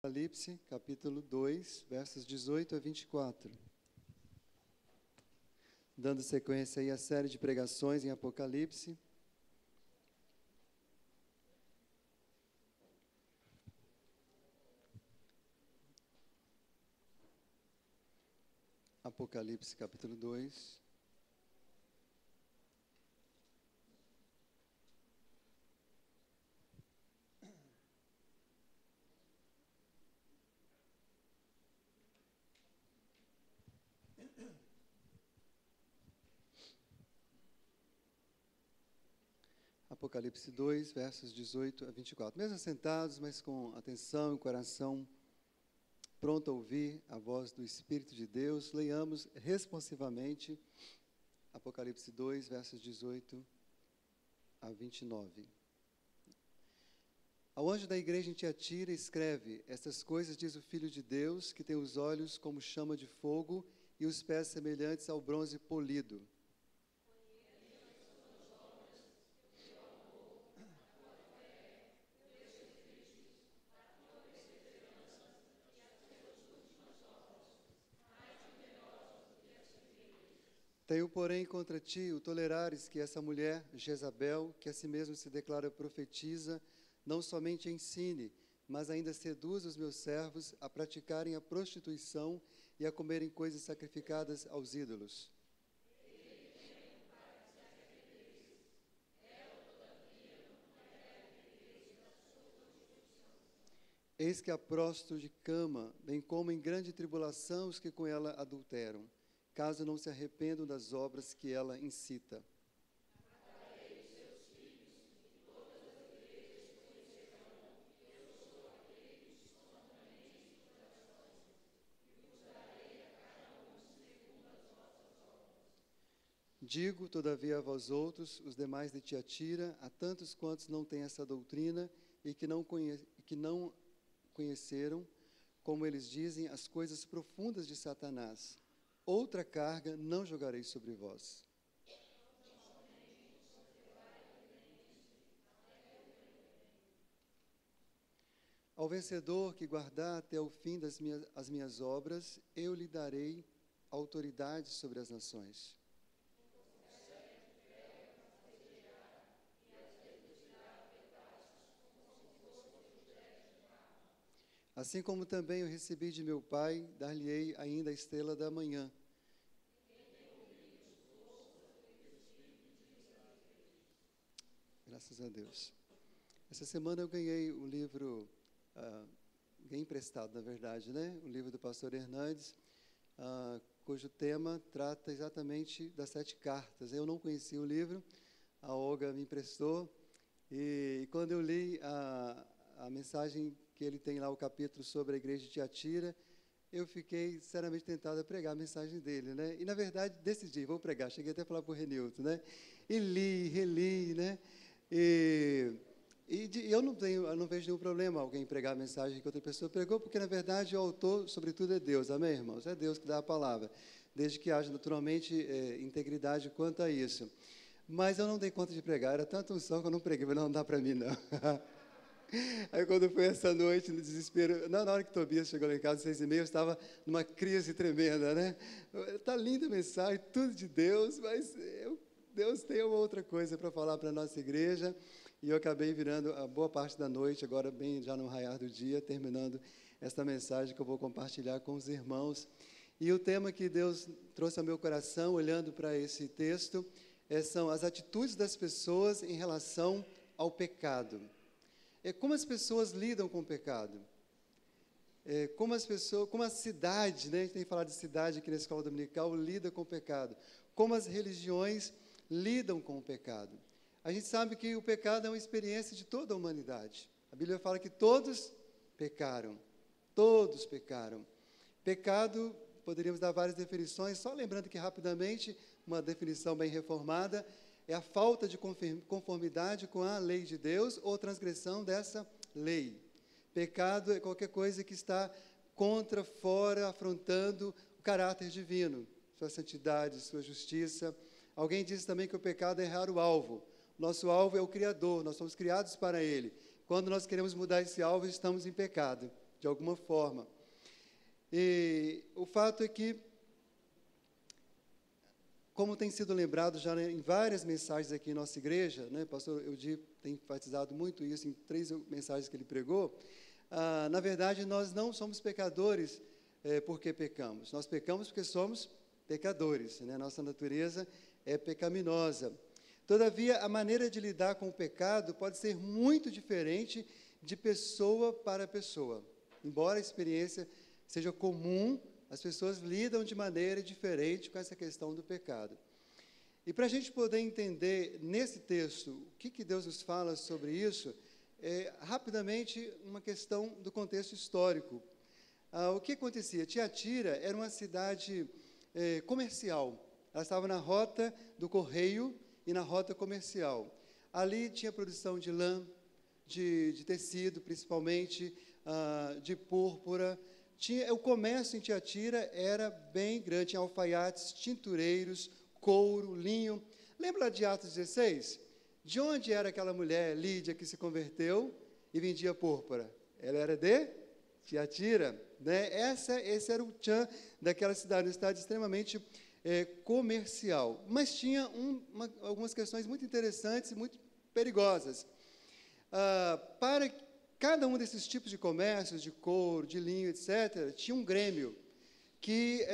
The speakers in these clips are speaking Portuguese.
Apocalipse, capítulo 2, versos 18 a 24. Dando sequência aí à série de pregações em Apocalipse. Apocalipse, capítulo 2. Apocalipse 2, versos 18 a 24. Mesmo sentados, mas com atenção e coração pronto a ouvir a voz do Espírito de Deus, leiamos responsivamente Apocalipse 2, versos 18 a 29. Ao anjo da igreja em Tiatira escreve: estas coisas diz o Filho de Deus, que tem os olhos como chama de fogo e os pés semelhantes ao bronze polido. Tenho, porém, contra ti o tolerares que essa mulher, Jezabel, que a si mesma se declara profetiza, não somente ensine, mas ainda seduz os meus servos a praticarem a prostituição e a comerem coisas sacrificadas aos ídolos. Eis que a prostro de cama, bem como em grande tribulação os que com ela adulteram, caso não se arrependam das obras que ela incita. Digo, todavia, a vós outros, os demais de Tiatira, a tantos quantos não têm essa doutrina e que não conheceram, como eles dizem, as coisas profundas de Satanás. Outra carga não jogarei sobre vós. Ao vencedor que guardar até o fim as minhas obras, eu lhe darei autoridade sobre as nações. Assim como também eu recebi de meu Pai, dar-lhe-ei ainda a estrela da manhã. Graças a Deus. Essa semana eu ganhei o livro, ganhei emprestado, na verdade, né? O livro do pastor Hernandes, cujo tema trata exatamente das 7 cartas. Eu não conhecia o livro, a Olga me emprestou, e quando eu li a mensagem que ele tem lá, o capítulo sobre a igreja de Tiatira, eu fiquei sinceramente tentado a pregar a mensagem dele, né? E, na verdade, decidi, vou pregar. Cheguei até a falar para o Renilton, né? E li, reli, né? Eu não vejo nenhum problema alguém pregar a mensagem que outra pessoa pregou, porque, na verdade, o autor, sobretudo, é Deus. Amém, irmãos? É Deus que dá a palavra, desde que haja, naturalmente, integridade quanto a isso. Mas eu não dei conta de pregar, era tanta unção que eu não preguei, mas não dá para mim, não. Aí, quando foi essa noite, no desespero, na hora que Tobias chegou lá em casa, 6h30, eu estava numa crise tremenda, né? Está linda a mensagem, tudo de Deus, mas Deus tem uma outra coisa para falar para a nossa igreja, e eu acabei virando a boa parte da noite, agora bem já no raiar do dia, terminando esta mensagem que eu vou compartilhar com os irmãos. E o tema que Deus trouxe ao meu coração, olhando para esse texto, são as atitudes das pessoas em relação ao pecado. Como as pessoas lidam com o pecado. Como a cidade, né, a gente tem falado de cidade aqui na escola dominical, lida com o pecado. Como as religiões lidam com o pecado. A gente sabe que o pecado é uma experiência de toda a humanidade. A Bíblia fala que todos pecaram. Todos pecaram. Pecado, poderíamos dar várias definições, só lembrando que rapidamente, uma definição bem reformada, é a falta de conformidade com a lei de Deus ou transgressão dessa lei. Pecado é qualquer coisa que está contra, fora, afrontando o caráter divino, sua santidade, sua justiça. Alguém disse também que o pecado é errar o alvo. Nosso alvo é o Criador, nós somos criados para Ele. Quando nós queremos mudar esse alvo, estamos em pecado. de alguma forma. E o fato é que, como tem sido lembrado já, né, em várias mensagens aqui em nossa igreja, né, pastor Eudi tem enfatizado muito isso em 3 mensagens que ele pregou, na verdade, nós não somos pecadores porque pecamos. Nós pecamos porque somos pecadores, né? Nossa natureza é pecaminosa. Todavia, a maneira de lidar com o pecado pode ser muito diferente de pessoa para pessoa. Embora a experiência seja comum, as pessoas lidam de maneira diferente com essa questão do pecado. E para a gente poder entender nesse texto o que Deus nos fala sobre isso, rapidamente uma questão do contexto histórico. O que acontecia? Tiatira era uma cidade comercial. Ela estava na rota do correio e na rota comercial. Ali tinha produção de lã, de tecido, principalmente, de púrpura. O comércio em Tiatira era bem grande, tinha alfaiates, tintureiros, couro, linho. Lembra de Atos 16? De onde era aquela mulher, Lídia, que se converteu e vendia púrpura? Ela era de Tiatira, né? Esse era o tchan daquela cidade, uma cidade extremamente comercial. Mas tinha algumas questões muito interessantes e muito perigosas. Para cada um desses tipos de comércios, de couro, de linho, etc., tinha um grêmio que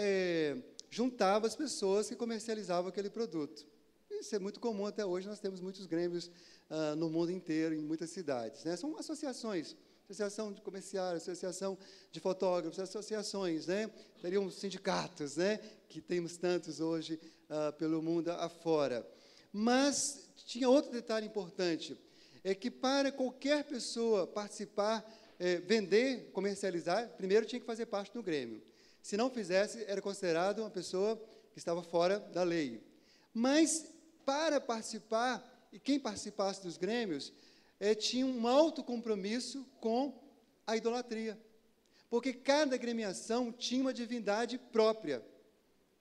juntava as pessoas que comercializavam aquele produto. Isso é muito comum até hoje, nós temos muitos grêmios no mundo inteiro, em muitas cidades, né? São associações, associação de comerciários, associação de fotógrafos, associações, né? Seriam sindicatos, né? Que temos tantos hoje pelo mundo afora. Mas tinha outro detalhe importante, é que para qualquer pessoa participar, vender, comercializar, primeiro tinha que fazer parte do grêmio. Se não fizesse, era considerado uma pessoa que estava fora da lei. Mas, para participar, e quem participasse dos grêmios, tinha um alto compromisso com a idolatria. Porque cada agremiação tinha uma divindade própria.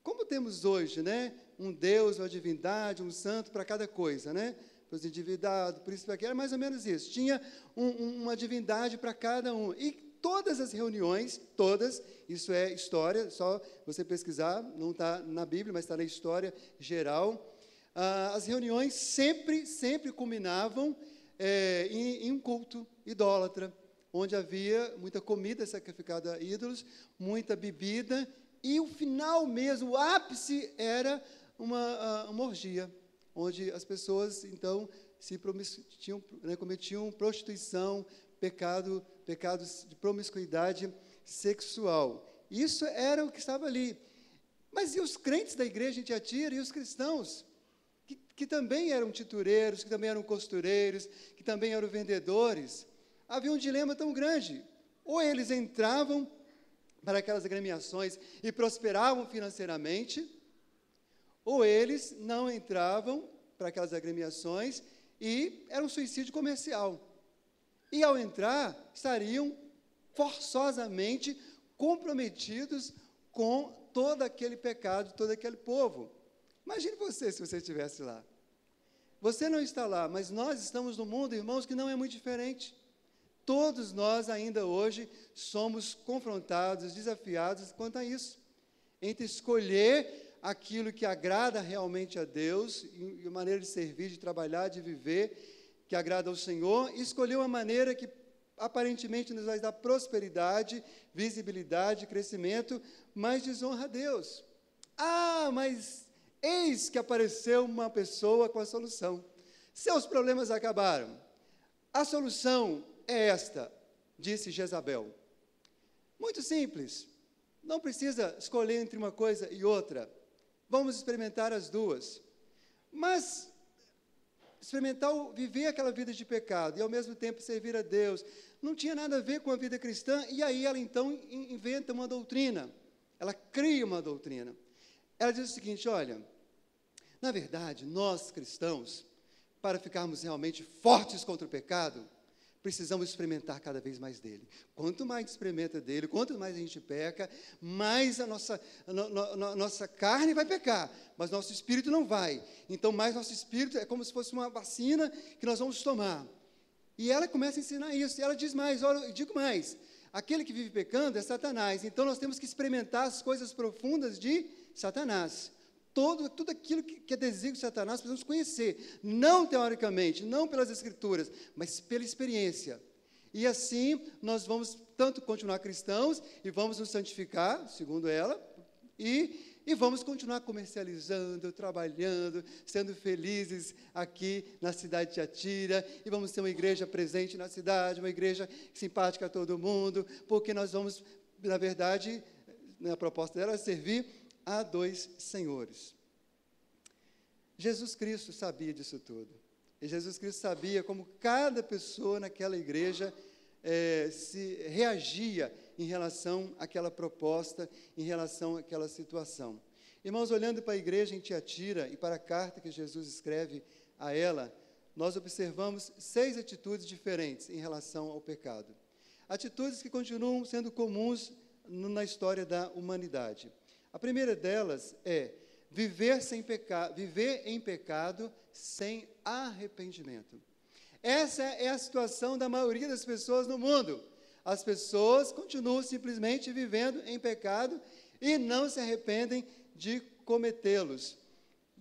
Como temos hoje, né? Um Deus, uma divindade, um santo para cada coisa, né? Para os endividados, por isso era mais ou menos isso. Tinha uma divindade para cada um. E todas as reuniões, todas, isso é história, só você pesquisar, não está na Bíblia, mas está na história geral. As reuniões sempre culminavam em um culto idólatra, onde havia muita comida sacrificada a ídolos, muita bebida, e o final mesmo, o ápice, era uma orgia, onde as pessoas, então, cometiam prostituição, pecados de promiscuidade sexual. Isso era o que estava ali. Mas e os crentes da igreja em Tiatira, e os cristãos, que também eram tintureiros, que também eram costureiros, que também eram vendedores? Havia um dilema tão grande. Ou eles entravam para aquelas agremiações e prosperavam financeiramente, ou eles não entravam para aquelas agremiações e era um suicídio comercial. E, ao entrar, estariam forçosamente comprometidos com todo aquele pecado, de todo aquele povo. Imagine você, se você estivesse lá. Você não está lá, mas nós estamos no mundo, irmãos, que não é muito diferente. Todos nós, ainda hoje, somos confrontados, desafiados quanto a isso. Entre escolher aquilo que agrada realmente a Deus, e a maneira de servir, de trabalhar, de viver, que agrada ao Senhor, e escolher uma maneira que aparentemente nos vai dar prosperidade, visibilidade, crescimento, mas desonra a Deus. Mas eis que apareceu uma pessoa com a solução. Seus problemas acabaram. A solução é esta, disse Jezabel. Muito simples. Não precisa escolher entre uma coisa e outra. Vamos experimentar as duas. Mas experimentar viver aquela vida de pecado e ao mesmo tempo servir a Deus não tinha nada a ver com a vida cristã, e aí ela então inventa uma doutrina. Ela cria uma doutrina. Ela diz o seguinte: olha, na verdade, nós cristãos, para ficarmos realmente fortes contra o pecado, precisamos experimentar cada vez mais dele. Quanto mais a gente experimenta dele, quanto mais a gente peca, mais a nossa carne vai pecar, mas nosso espírito não vai. Então, mais nosso espírito é como se fosse uma vacina que nós vamos tomar. E ela começa a ensinar isso. E ela diz mais, olha, eu digo mais, aquele que vive pecando é Satanás. Então, nós temos que experimentar as coisas profundas de Satanás. Tudo aquilo que é desígnio de Satanás, precisamos conhecer. Não teoricamente, não pelas Escrituras, mas pela experiência. E assim, nós vamos tanto continuar cristãos e vamos nos santificar, segundo ela, e vamos continuar comercializando, trabalhando, sendo felizes aqui na cidade de Tiatira, e vamos ter uma igreja presente na cidade, uma igreja simpática a todo mundo, porque nós vamos, na verdade, a proposta dela é servir a 2 senhores. Jesus Cristo sabia disso tudo. E Jesus Cristo sabia como cada pessoa naquela igreja se reagia em relação àquela proposta, em relação àquela situação. Irmãos, olhando para a igreja em Tiatira e para a carta que Jesus escreve a ela, nós observamos 6 atitudes diferentes em relação ao pecado. Atitudes que continuam sendo comuns na história da humanidade. A primeira delas é viver em pecado sem arrependimento. Essa é a situação da maioria das pessoas no mundo. As pessoas continuam simplesmente vivendo em pecado e não se arrependem de cometê-los.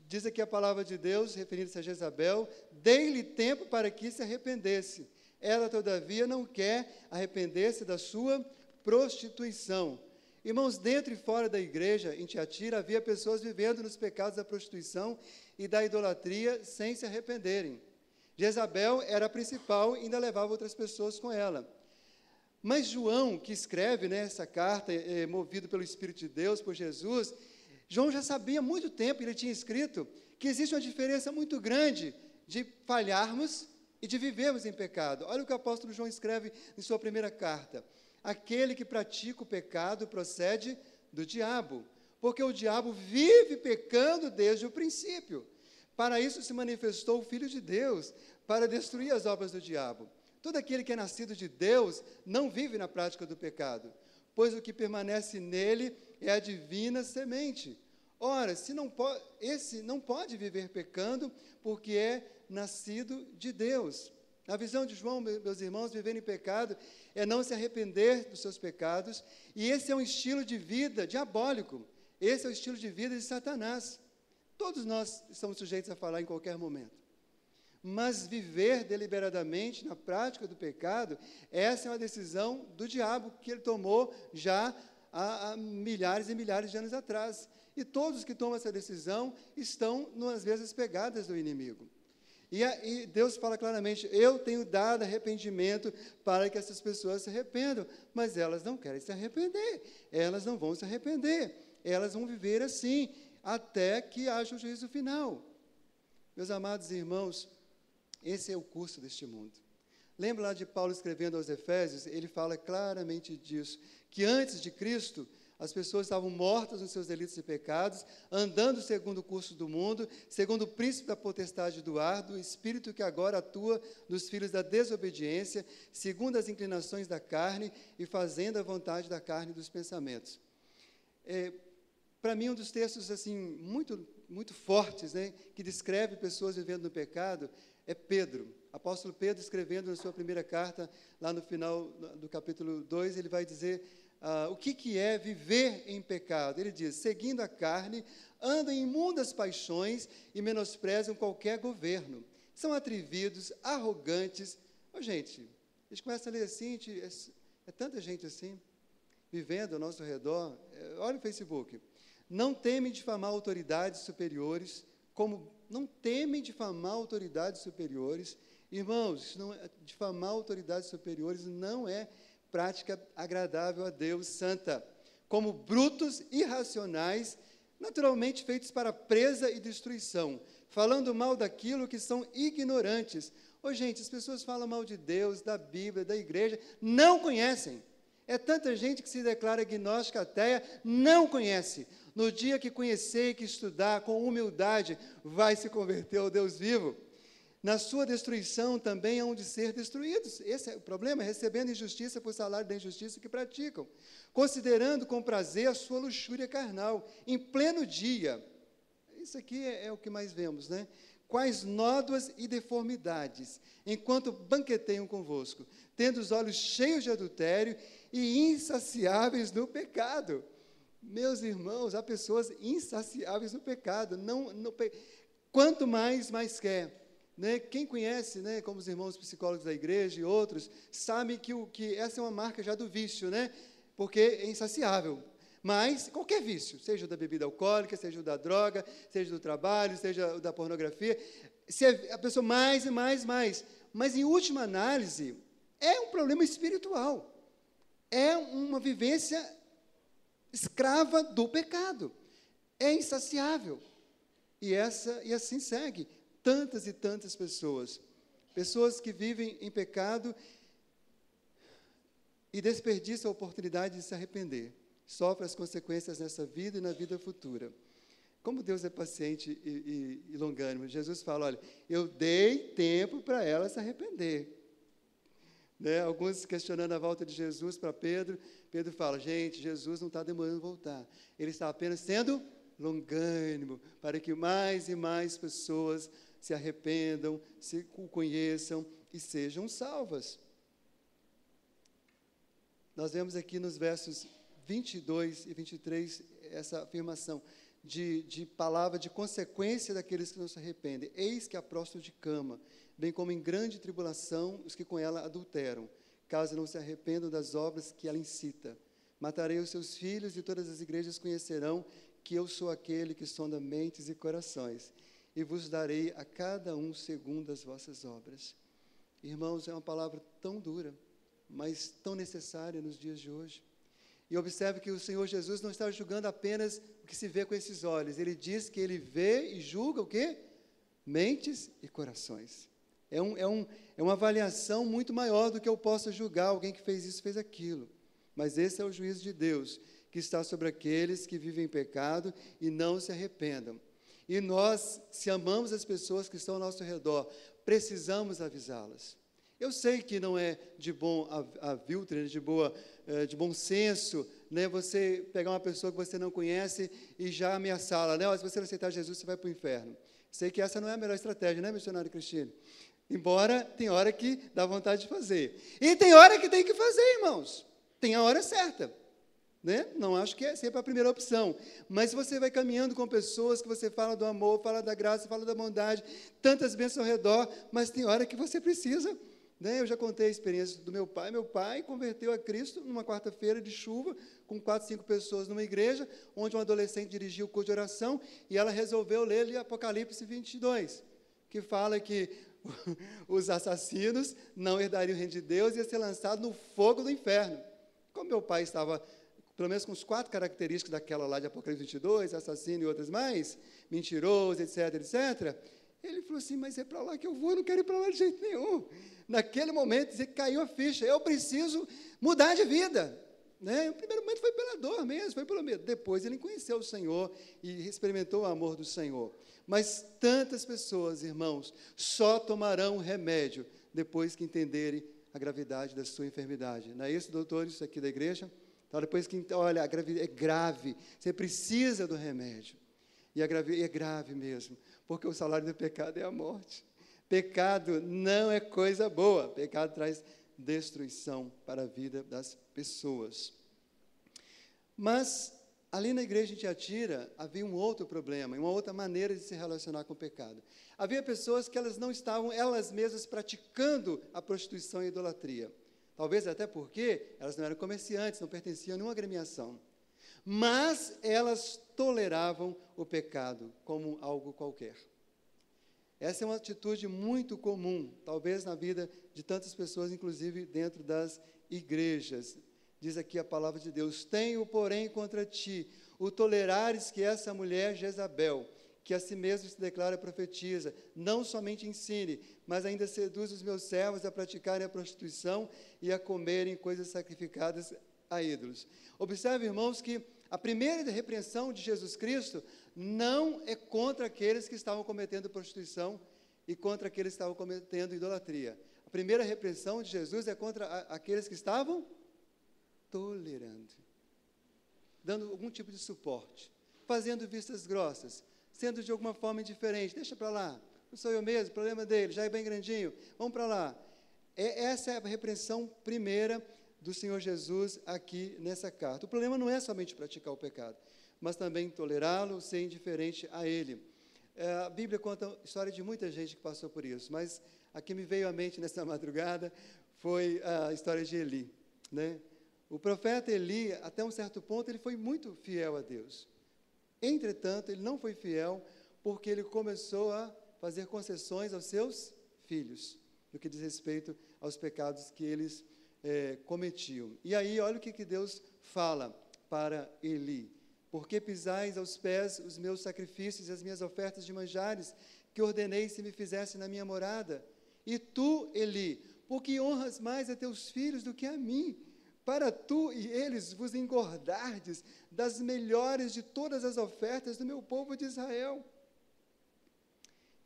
Diz aqui a palavra de Deus, referindo-se a Jezabel, dei-lhe tempo para que se arrependesse. Ela, todavia, não quer arrepender-se da sua prostituição. Irmãos, dentro e fora da igreja, em Tiatira, havia pessoas vivendo nos pecados da prostituição e da idolatria sem se arrependerem. Jezabel era a principal e ainda levava outras pessoas com ela. Mas João, que escreve essa carta, movido pelo Espírito de Deus, por Jesus, João já sabia há muito tempo, ele tinha escrito, que existe uma diferença muito grande de falharmos e de vivermos em pecado. Olha o que o apóstolo João escreve em sua primeira carta. Aquele que pratica o pecado procede do diabo, porque o diabo vive pecando desde o princípio. Para isso se manifestou o Filho de Deus, para destruir as obras do diabo. Todo aquele que é nascido de Deus não vive na prática do pecado, pois o que permanece nele é a divina semente. Ora, esse não pode viver pecando, porque é nascido de Deus. Na visão de João, meus irmãos, viver em pecado é não se arrepender dos seus pecados, e esse é um estilo de vida diabólico, esse é o estilo de vida de Satanás. Todos nós estamos sujeitos a falar em qualquer momento. Mas viver deliberadamente na prática do pecado, essa é uma decisão do diabo que ele tomou já há milhares e milhares de anos atrás. E todos que tomam essa decisão estão nas mesmas pegadas do inimigo. E Deus fala claramente, eu tenho dado arrependimento para que essas pessoas se arrependam, mas elas não querem se arrepender, elas não vão se arrepender, elas vão viver assim, até que haja o juízo final. Meus amados irmãos, esse é o curso deste mundo. Lembra lá de Paulo escrevendo aos Efésios, ele fala claramente disso, que antes de Cristo, as pessoas estavam mortas nos seus delitos e pecados, andando segundo o curso do mundo, segundo o príncipe da potestade do ar, do espírito que agora atua nos filhos da desobediência, segundo as inclinações da carne e fazendo a vontade da carne e dos pensamentos. Para mim, um dos textos assim, muito fortes, que descreve pessoas vivendo no pecado, é Pedro. Apóstolo Pedro, escrevendo na sua primeira carta, lá no final do capítulo 2, ele vai dizer o que é viver em pecado. Ele diz, seguindo a carne, andam em imundas paixões e menosprezam qualquer governo. São atrevidos, arrogantes. Gente, a gente começa a ler assim, é tanta gente assim, vivendo ao nosso redor. Olha o Facebook. Não temem difamar autoridades superiores, não temem difamar autoridades superiores. Irmãos, difamar autoridades superiores não é prática agradável a Deus, santa. Como brutos, irracionais, naturalmente feitos para presa e destruição, falando mal daquilo que são ignorantes. Gente, as pessoas falam mal de Deus, da Bíblia, da igreja, não conhecem. É tanta gente que se declara agnóstica, ateia, não conhece. No dia que conhecer e que estudar com humildade, vai se converter ao Deus vivo. Na sua destruição também hão de ser destruídos. Esse é o problema, recebendo injustiça por salário da injustiça que praticam. Considerando com prazer a sua luxúria carnal, em pleno dia. Isso aqui é o que mais vemos, quais nódoas e deformidades, enquanto banqueteiam convosco, tendo os olhos cheios de adultério e insaciáveis no pecado. Meus irmãos, há pessoas insaciáveis no pecado. Quanto mais quer. Né? Quem conhece, né, como os irmãos psicólogos da igreja e outros, sabe que essa é uma marca já do vício, né? Porque é insaciável. Mas qualquer vício, seja o da bebida alcoólica, seja o da droga, seja do trabalho, seja o da pornografia, se a pessoa mais. Mas, em última análise, é um problema espiritual. É uma vivência escrava do pecado. É insaciável. E assim segue tantas e tantas pessoas. Pessoas que vivem em pecado e desperdiçam a oportunidade de se arrepender. Sofrem as consequências nessa vida e na vida futura. Como Deus é paciente e longânimo. Jesus fala, olha, eu dei tempo para ela se arrepender. Né? Alguns questionando a volta de Jesus para Pedro. Pedro fala, gente, Jesus não está demorando a voltar. Ele está apenas sendo longânimo, para que mais e mais pessoas se arrependam, se o conheçam e sejam salvas. Nós vemos aqui nos versos 22 e 23 essa afirmação de palavra de consequência daqueles que não se arrependem. Eis que a prostro de cama, bem como em grande tribulação os que com ela adulteram, caso não se arrependam das obras que ela incita. Matarei os seus filhos e todas as igrejas conhecerão que eu sou aquele que sonda mentes e corações, e vos darei a cada um segundo as vossas obras. Irmãos, é uma palavra tão dura, mas tão necessária nos dias de hoje. E observe que o Senhor Jesus não está julgando apenas o que se vê com esses olhos. Ele diz que Ele vê e julga o quê? Mentes e corações. É uma avaliação muito maior do que eu possa julgar alguém que fez isso, fez aquilo. Mas esse é o juízo de Deus, que está sobre aqueles que vivem em pecado e não se arrependam. E nós, se amamos as pessoas que estão ao nosso redor, precisamos avisá-las. Eu sei que não é de bom aviltre, de bom senso, né, você pegar uma pessoa que você não conhece e já ameaçá-la, né? Se você não aceitar Jesus, você vai para o inferno. Sei que essa não é a melhor estratégia, né, missionário Cristine? Embora tem hora que dá vontade de fazer. E tem hora que tem que fazer, irmãos. Tem a hora certa. Né? Não acho que é sempre a primeira opção. Mas se você vai caminhando com pessoas que você fala do amor, fala da graça, fala da bondade, tantas bênçãos ao redor, mas tem hora que você precisa. Né? Eu já contei a experiência do meu pai. Meu pai converteu a Cristo numa quarta-feira de chuva, com 4, 5 pessoas numa igreja, onde um adolescente dirigiu o culto de oração, e ela resolveu ler Apocalipse 22, que fala que os assassinos não herdariam o reino de Deus e ia ser lançado no fogo do inferno. Como meu pai estava, pelo menos com as 4 características daquela lá de Apocalipse 22, assassino e outras mais, mentiroso, etc., ele falou assim, mas é para lá que eu vou, eu não quero ir para lá de jeito nenhum. Naquele momento, caiu a ficha, eu preciso mudar de vida. Né? O primeiro momento foi pela dor mesmo, foi pelo medo. Depois ele conheceu o Senhor e experimentou o amor do Senhor. Mas tantas pessoas, irmãos, só tomarão remédio depois que entenderem a gravidade da sua enfermidade. Não é isso, doutores, aqui da igreja? Então, depois que, olha, a gravidez é grave, você precisa do remédio. E é grave mesmo, porque o salário do pecado é a morte. Pecado não é coisa boa, pecado traz destruição para a vida das pessoas. Mas, ali na igreja de Tiatira, havia um outro problema, uma outra maneira de se relacionar com o pecado. Havia pessoas que elas não estavam, elas mesmas, praticando a prostituição e a idolatria. Talvez até porque elas não eram comerciantes, não pertenciam a nenhuma agremiação. Mas elas toleravam o pecado como algo qualquer. Essa é uma atitude muito comum, talvez na vida de tantas pessoas, inclusive dentro das igrejas. Diz aqui a palavra de Deus, tenho, porém, contra ti, o tolerares que essa mulher Jezabel, que a si mesma se declara profetiza, não somente ensine, mas ainda seduz os meus servos a praticarem a prostituição e a comerem coisas sacrificadas a ídolos. Observe, irmãos, que a primeira repreensão de Jesus Cristo não é contra aqueles que estavam cometendo prostituição e contra aqueles que estavam cometendo idolatria. A primeira repreensão de Jesus é contra aqueles que estavam tolerando, dando algum tipo de suporte, fazendo vistas grossas, sendo de alguma forma indiferente. Deixa para lá, Não sou eu mesmo, problema dele, já é bem grandinho, vamos para lá. Essa é a repreensão primeira do Senhor Jesus aqui nessa carta. O problema não é somente praticar o pecado, mas também tolerá-lo, ser indiferente a ele. A Bíblia conta a história de muita gente que passou por isso, mas a que me veio à mente nessa madrugada foi a história de Eli, né? O profeta Eli, até um certo ponto, ele foi muito fiel a Deus. Entretanto, ele não foi fiel porque ele começou a fazer concessões aos seus filhos, no que diz respeito aos pecados que eles cometiam. E aí, olha o que Deus fala para Eli. Por que pisais aos pés os meus sacrifícios e as minhas ofertas de manjares, que ordenei se me fizesse na minha morada? E tu, Eli, por que honras mais a teus filhos do que a mim? Para tu e eles vos engordardes das melhores de todas as ofertas do meu povo de Israel.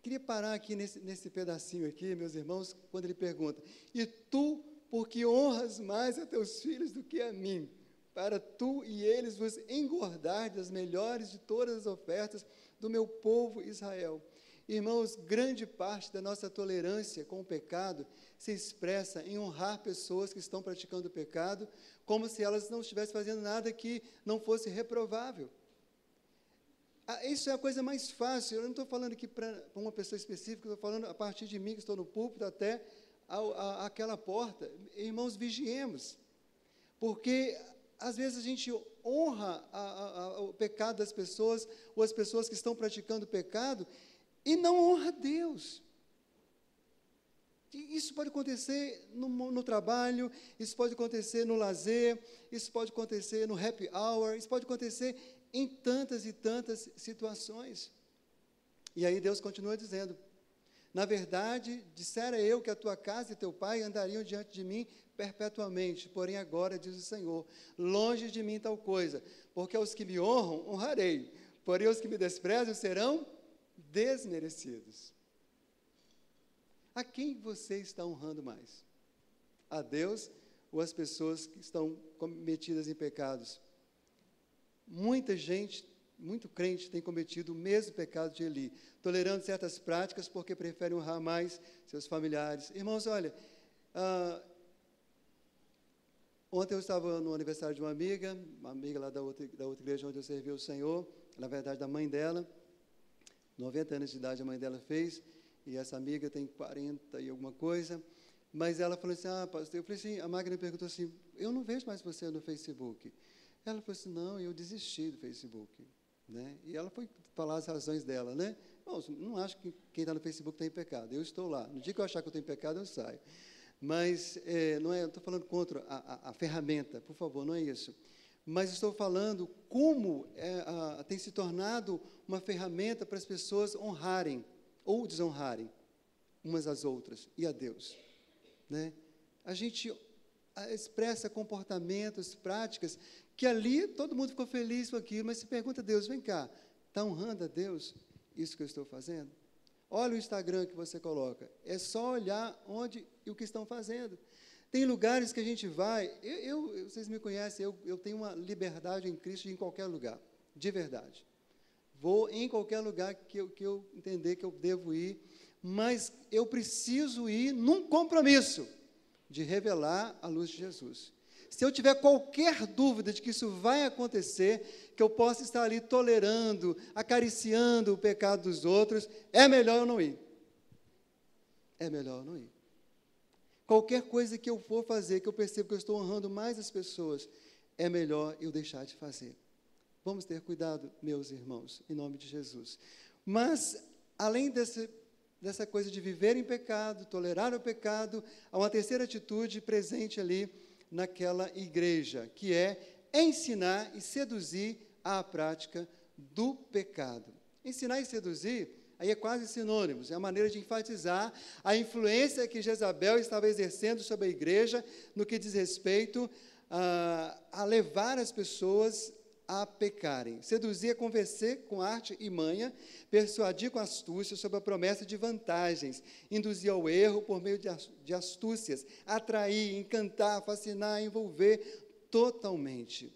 Queria parar aqui nesse pedacinho aqui, meus irmãos, quando ele pergunta, e tu, por que honras mais a teus filhos do que a mim? Para tu e eles vos engordardes das melhores de todas as ofertas do meu povo Israel. Irmãos, grande parte da nossa tolerância com o pecado se expressa em honrar pessoas que estão praticando o pecado, como se elas não estivessem fazendo nada que não fosse reprovável. Isso é a coisa mais fácil. Eu não estou falando aqui para uma pessoa específica, estou falando a partir de mim, que estou no púlpito, até aquela porta. Irmãos, vigiemos, porque às vezes a gente honra o pecado das pessoas, ou as pessoas que estão praticando o pecado, e não honra Deus. E isso pode acontecer no trabalho, isso pode acontecer no lazer, isso pode acontecer no happy hour, isso pode acontecer em tantas e tantas situações. E aí Deus continua dizendo, na verdade, dissera eu que a tua casa e teu pai andariam diante de mim perpetuamente, porém agora, diz o Senhor, longe de mim tal coisa, porque aos que me honram, honrarei, porém os que me desprezam serão desmerecidos. A quem você está honrando mais? A Deus ou as pessoas que estão metidas em pecados? Muita gente, muito crente, tem cometido o mesmo pecado de Eli, tolerando certas práticas porque preferem honrar mais seus familiares. Irmãos, olha, ontem eu estava no aniversário de uma amiga lá da outra igreja onde eu servi o Senhor, na verdade da mãe dela, 90 anos de idade a mãe dela fez, e essa amiga tem 40 e alguma coisa, mas ela falou assim, pastor, eu falei assim, a Magna me perguntou assim, eu não vejo mais você no Facebook. Ela falou assim, não, eu desisti do Facebook, né? E ela foi falar as razões dela, né? Bom, não acho que quem está no Facebook está em pecado, eu estou lá, no dia que eu achar que eu estou em pecado, eu saio. Mas, não é, eu estou falando contra a ferramenta, por favor, não é isso. Mas estou falando como tem se tornado uma ferramenta para as pessoas honrarem ou desonrarem umas às outras e a Deus, né? A gente expressa comportamentos, práticas, que ali todo mundo ficou feliz com aquilo, mas se pergunta a Deus, vem cá, está honrando a Deus isso que eu estou fazendo? Olha o Instagram que você coloca, é só olhar onde e o que estão fazendo. Tem lugares que a gente vai, vocês me conhecem, eu tenho uma liberdade em Cristo em qualquer lugar, de verdade. Vou em qualquer lugar que eu entender que eu devo ir, mas eu preciso ir num compromisso de revelar a luz de Jesus. Se eu tiver qualquer dúvida de que isso vai acontecer, que eu possa estar ali tolerando, acariciando o pecado dos outros, é melhor eu não ir. É melhor eu não ir. Qualquer coisa que eu for fazer, que eu percebo que eu estou honrando mais as pessoas, é melhor eu deixar de fazer. Vamos ter cuidado, meus irmãos, em nome de Jesus. Mas, além dessa coisa de viver em pecado, tolerar o pecado, há uma terceira atitude presente ali naquela igreja, que é ensinar e seduzir à prática do pecado. Ensinar e seduzir, aí é quase sinônimos, é a maneira de enfatizar a influência que Jezabel estava exercendo sobre a igreja no que diz respeito a levar as pessoas a pecarem. Seduzir é convencer com arte e manha, persuadir com astúcia sob a promessa de vantagens, induzir ao erro por meio de astúcias, atrair, encantar, fascinar, envolver totalmente.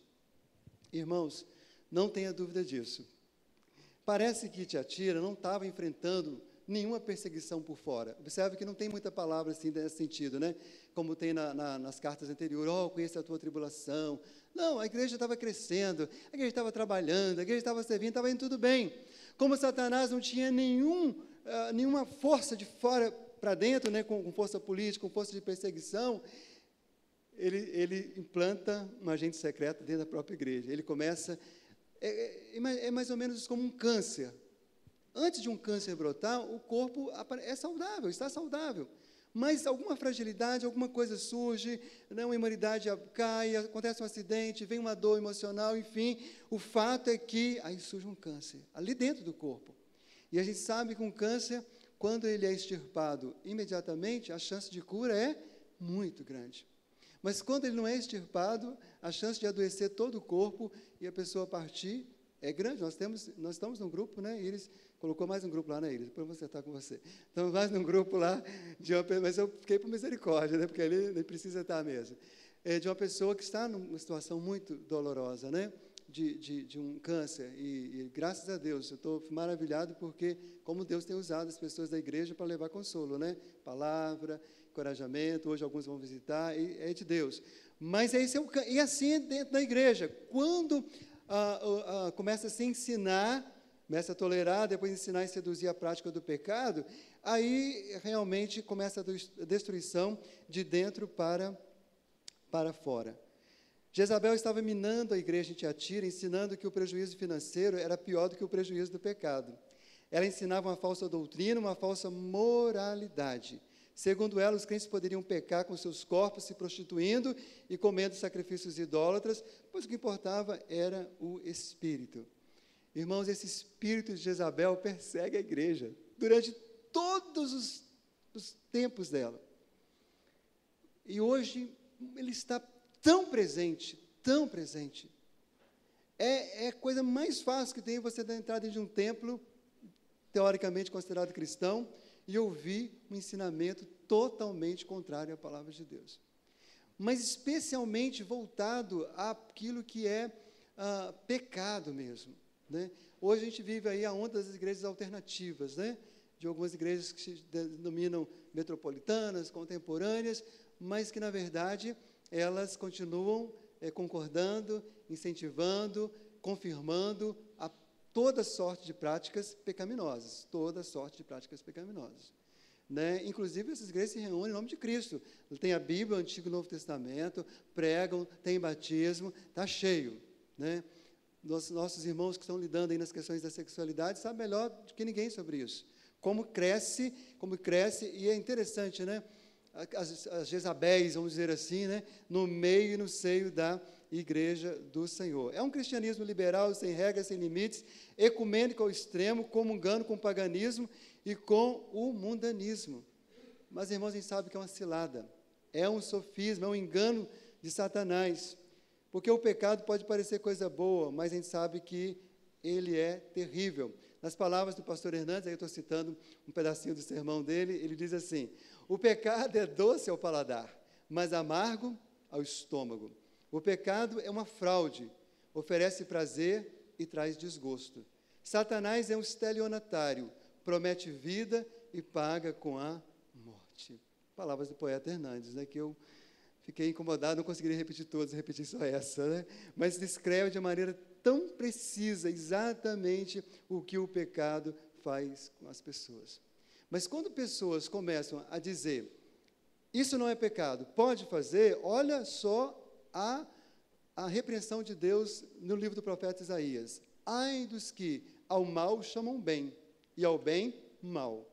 Irmãos, não tenha dúvida disso. Parece que Tiatira não estava enfrentando nenhuma perseguição por fora. Observe que não tem muita palavra assim nesse sentido, né? Como tem nas cartas anteriores, conheça a tua tribulação. Não, a igreja estava crescendo, a igreja estava trabalhando, a igreja estava servindo, estava indo tudo bem. Como Satanás não tinha nenhuma força de fora para dentro, né? Com força política, com força de perseguição, ele implanta um agente secreto dentro da própria igreja. Ele começa... É mais ou menos como um câncer. Antes de um câncer brotar, o corpo é saudável, está saudável. Mas alguma fragilidade, alguma coisa surge, né, uma imunidade cai, acontece um acidente, vem uma dor emocional, enfim. O fato é que aí surge um câncer, ali dentro do corpo. E a gente sabe que um câncer, quando ele é extirpado imediatamente, a chance de cura é muito grande. Mas quando ele não é extirpado, a chance de adoecer todo o corpo e a pessoa partir é grande. Nós estamos num grupo, né? Iris colocou mais um grupo lá, né, Iris? Depois eu vou acertar com você. Estamos mais num grupo lá, mas eu fiquei por misericórdia, né? Porque ali nem precisa estar mesmo. De uma pessoa que está numa situação muito dolorosa, né? De um câncer. E graças a Deus, eu estou maravilhado porque como Deus tem usado as pessoas da igreja para levar consolo, né? Palavra, encorajamento, hoje alguns vão visitar, e é de Deus. Mas e assim é dentro da igreja. Quando começa a se ensinar, começa a tolerar, depois ensinar e seduzir a prática do pecado, aí realmente começa a destruição de dentro para fora. Jezabel estava minando a igreja em Tiatira, ensinando que o prejuízo financeiro era pior do que o prejuízo do pecado. Ela ensinava uma falsa doutrina, uma falsa moralidade. Segundo ela, os crentes poderiam pecar com seus corpos, se prostituindo e comendo sacrifícios idólatras, pois o que importava era o espírito. Irmãos, esse espírito de Jezabel persegue a igreja durante todos os tempos dela. E hoje ele está tão presente, tão presente. É a coisa mais fácil que tem você entrar dentro de um templo, teoricamente considerado cristão, e ouvir um ensinamento totalmente contrário à palavra de Deus. Mas especialmente voltado àquilo que é pecado mesmo, né? Hoje a gente vive aí a onda das igrejas alternativas, né? De algumas igrejas que se denominam metropolitanas, contemporâneas, mas que, na verdade, elas continuam concordando, incentivando, confirmando toda sorte de práticas pecaminosas, toda sorte de práticas pecaminosas. Né? Inclusive, essas igrejas se reúnem em nome de Cristo. Tem a Bíblia, o Antigo e o Novo Testamento, pregam, tem batismo, está cheio. Né? Nossos irmãos que estão lidando aí nas questões da sexualidade sabem melhor do que ninguém sobre isso. Como cresce, e é interessante, né? As Jezabéis, vamos dizer assim, né? No meio e no seio da igreja do Senhor. É um cristianismo liberal, sem regras, sem limites, ecumênico ao extremo, comungando com o paganismo e com o mundanismo. Mas, irmãos, a gente sabe que é uma cilada, é um sofisma, é um engano de Satanás, porque o pecado pode parecer coisa boa, mas a gente sabe que ele é terrível. Nas palavras do pastor Hernandes, aí eu estou citando um pedacinho do sermão dele, ele diz assim: o pecado é doce ao paladar, mas amargo ao estômago. O pecado é uma fraude, oferece prazer e traz desgosto. Satanás é um estelionatário, promete vida e paga com a morte. Palavras do poeta Hernandes, né, que eu fiquei incomodado, não conseguiria repetir todas, repeti só essa, né? Mas descreve de maneira tão precisa exatamente o que o pecado faz com as pessoas. Mas quando pessoas começam a dizer, isso não é pecado, pode fazer, olha só a repreensão de Deus no livro do profeta Isaías. Ai dos que ao mal chamam bem, e ao bem, mal,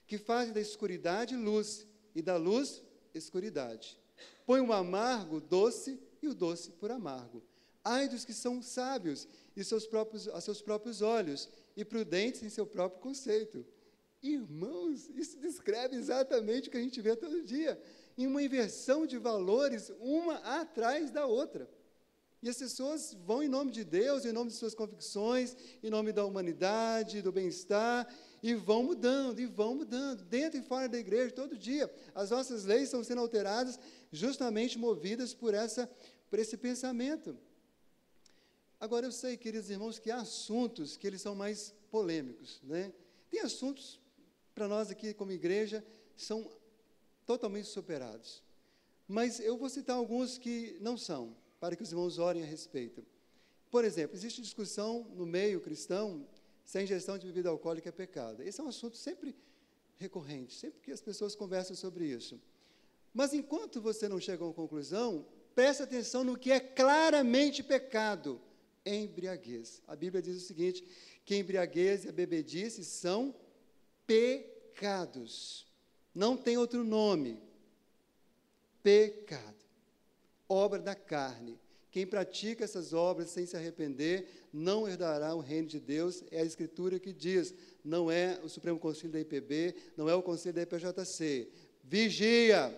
que fazem da escuridade luz, e da luz, escuridade. Põe o amargo doce, e o doce por amargo. Ai dos que são sábios a seus próprios olhos, e prudentes em seu próprio conceito. Irmãos, isso descreve exatamente o que a gente vê todo dia, em uma inversão de valores, uma atrás da outra. E as pessoas vão em nome de Deus, em nome de suas convicções, em nome da humanidade, do bem-estar, e vão mudando, dentro e fora da igreja, todo dia. As nossas leis estão sendo alteradas, justamente movidas por esse pensamento. Agora, eu sei, queridos irmãos, que há assuntos que eles são mais polêmicos, né? Tem assuntos para nós aqui como igreja, são totalmente superados. Mas eu vou citar alguns que não são, para que os irmãos orem a respeito. Por exemplo, existe discussão no meio cristão se a ingestão de bebida alcoólica é pecado. Esse é um assunto sempre recorrente, sempre que as pessoas conversam sobre isso. Mas enquanto você não chega a uma conclusão, preste atenção no que é claramente pecado: embriaguez. A Bíblia diz o seguinte, que embriaguez e a bebedice são pecados. Não tem outro nome. Pecado. Obra da carne. Quem pratica essas obras sem se arrepender não herdará o reino de Deus. É a Escritura que diz, não é o Supremo Conselho da IPB, não é o Conselho da IPJC. Vigia,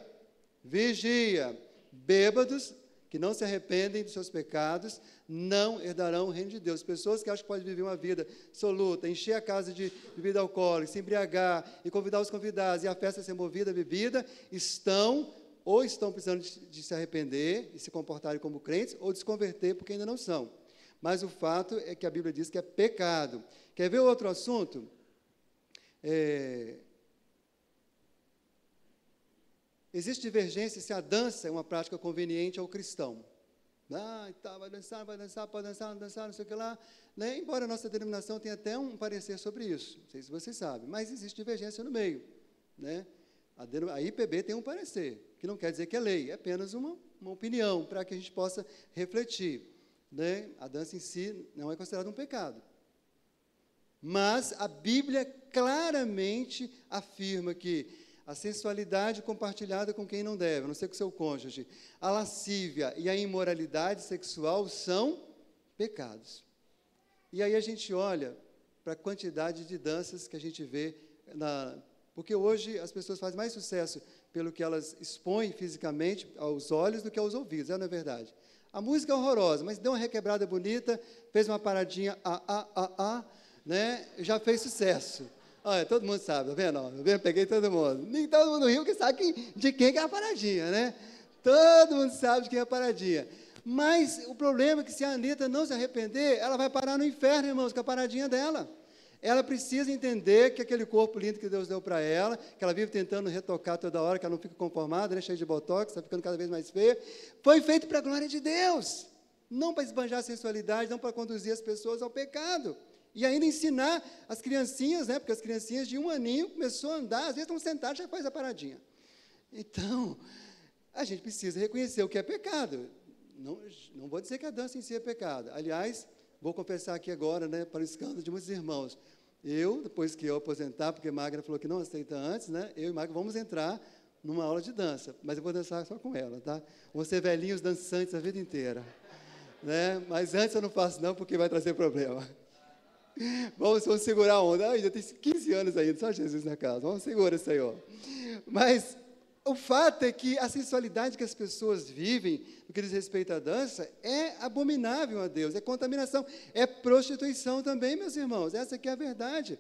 vigia. Bêbados que não se arrependem dos seus pecados não herdarão o reino de Deus. Pessoas que acham que podem viver uma vida soluta, encher a casa de bebida alcoólica, se embriagar e convidar os convidados e a festa ser movida a bebida, estão precisando de se arrepender e se comportarem como crentes, ou de se converter porque ainda não são. Mas o fato é que a Bíblia diz que é pecado. Quer ver outro assunto? Existe divergência se a dança é uma prática conveniente ao cristão. Vai dançar, pode dançar, não dançar, não sei o que lá. Né? Embora a nossa denominação tenha até um parecer sobre isso, não sei se vocês sabem, mas existe divergência no meio. Né? A IPB tem um parecer, que não quer dizer que é lei, é apenas uma opinião, para que a gente possa refletir. Né? A dança em si não é considerada um pecado. Mas a Bíblia claramente afirma que a sensualidade compartilhada com quem não deve, a não ser com o seu cônjuge, a lascívia e a imoralidade sexual são pecados. E aí a gente olha para a quantidade de danças que a gente vê, porque hoje as pessoas fazem mais sucesso pelo que elas expõem fisicamente aos olhos do que aos ouvidos, não é verdade? A música é horrorosa, mas deu uma requebrada bonita, fez uma paradinha, né? Já fez sucesso. Olha, todo mundo sabe, tá vendo? Eu peguei todo mundo. Nem todo mundo riu que sabe de quem que é a paradinha, né? Todo mundo sabe de quem é a paradinha. Mas o problema é que se a Anitta não se arrepender, ela vai parar no inferno, irmãos, com a paradinha dela. Ela precisa entender que aquele corpo lindo que Deus deu para ela, que ela vive tentando retocar toda hora, que ela não fica conformada, né, cheia de botox, está ficando cada vez mais feia, foi feito para a glória de Deus. Não para esbanjar a sensualidade, não para conduzir as pessoas ao pecado. E ainda ensinar as criancinhas, né, porque as criancinhas de 1 aninho começou a andar, às vezes estão sentadas, já faz a paradinha. Então, a gente precisa reconhecer o que é pecado. Não vou dizer que a dança em si é pecado. Aliás, vou confessar aqui agora, né, para o escândalo de muitos irmãos. Depois que eu aposentar, porque Magna falou que não aceita antes, né, eu e Magna vamos entrar numa aula de dança, mas eu vou dançar só com ela, tá? Vamos ser velhinhos dançantes a vida inteira. Né? Mas antes eu não faço não, porque vai trazer problema. Vamos segurar a onda. Já tem 15 anos ainda, só Jesus na casa. Vamos segurar, Senhor. Mas o fato é que a sensualidade que as pessoas vivem, no que diz respeito à dança, é abominável a Deus, é contaminação, é prostituição também, meus irmãos. Essa aqui é a verdade.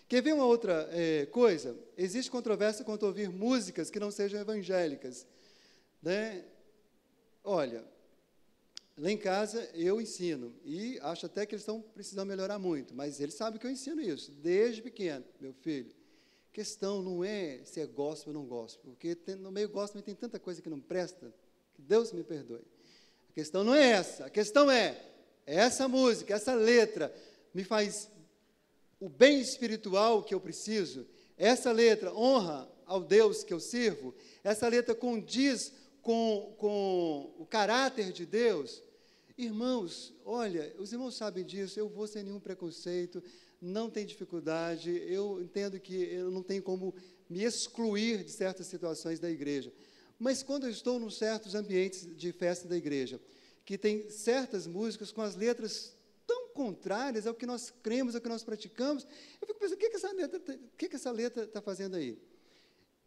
Quer ver uma outra coisa? Existe controvérsia quanto a ouvir músicas que não sejam evangélicas. Né? Olha, lá em casa eu ensino, e acho até que eles estão precisando melhorar muito, mas eles sabem que eu ensino isso, desde pequeno, meu filho. A questão não é se é gospel ou não gospel, porque no meio gospel tem tanta coisa que não presta, que Deus me perdoe. A questão não é essa, a questão é, essa música, essa letra, me faz o bem espiritual que eu preciso, essa letra honra ao Deus que eu sirvo, essa letra condiz com o caráter de Deus. Irmãos, olha, os irmãos sabem disso, eu vou sem nenhum preconceito, não tem dificuldade, eu entendo que eu não tenho como me excluir de certas situações da igreja. Mas quando eu estou em certos ambientes de festa da igreja, que tem certas músicas com as letras tão contrárias ao que nós cremos, ao que nós praticamos, eu fico pensando, o que essa letra está fazendo aí?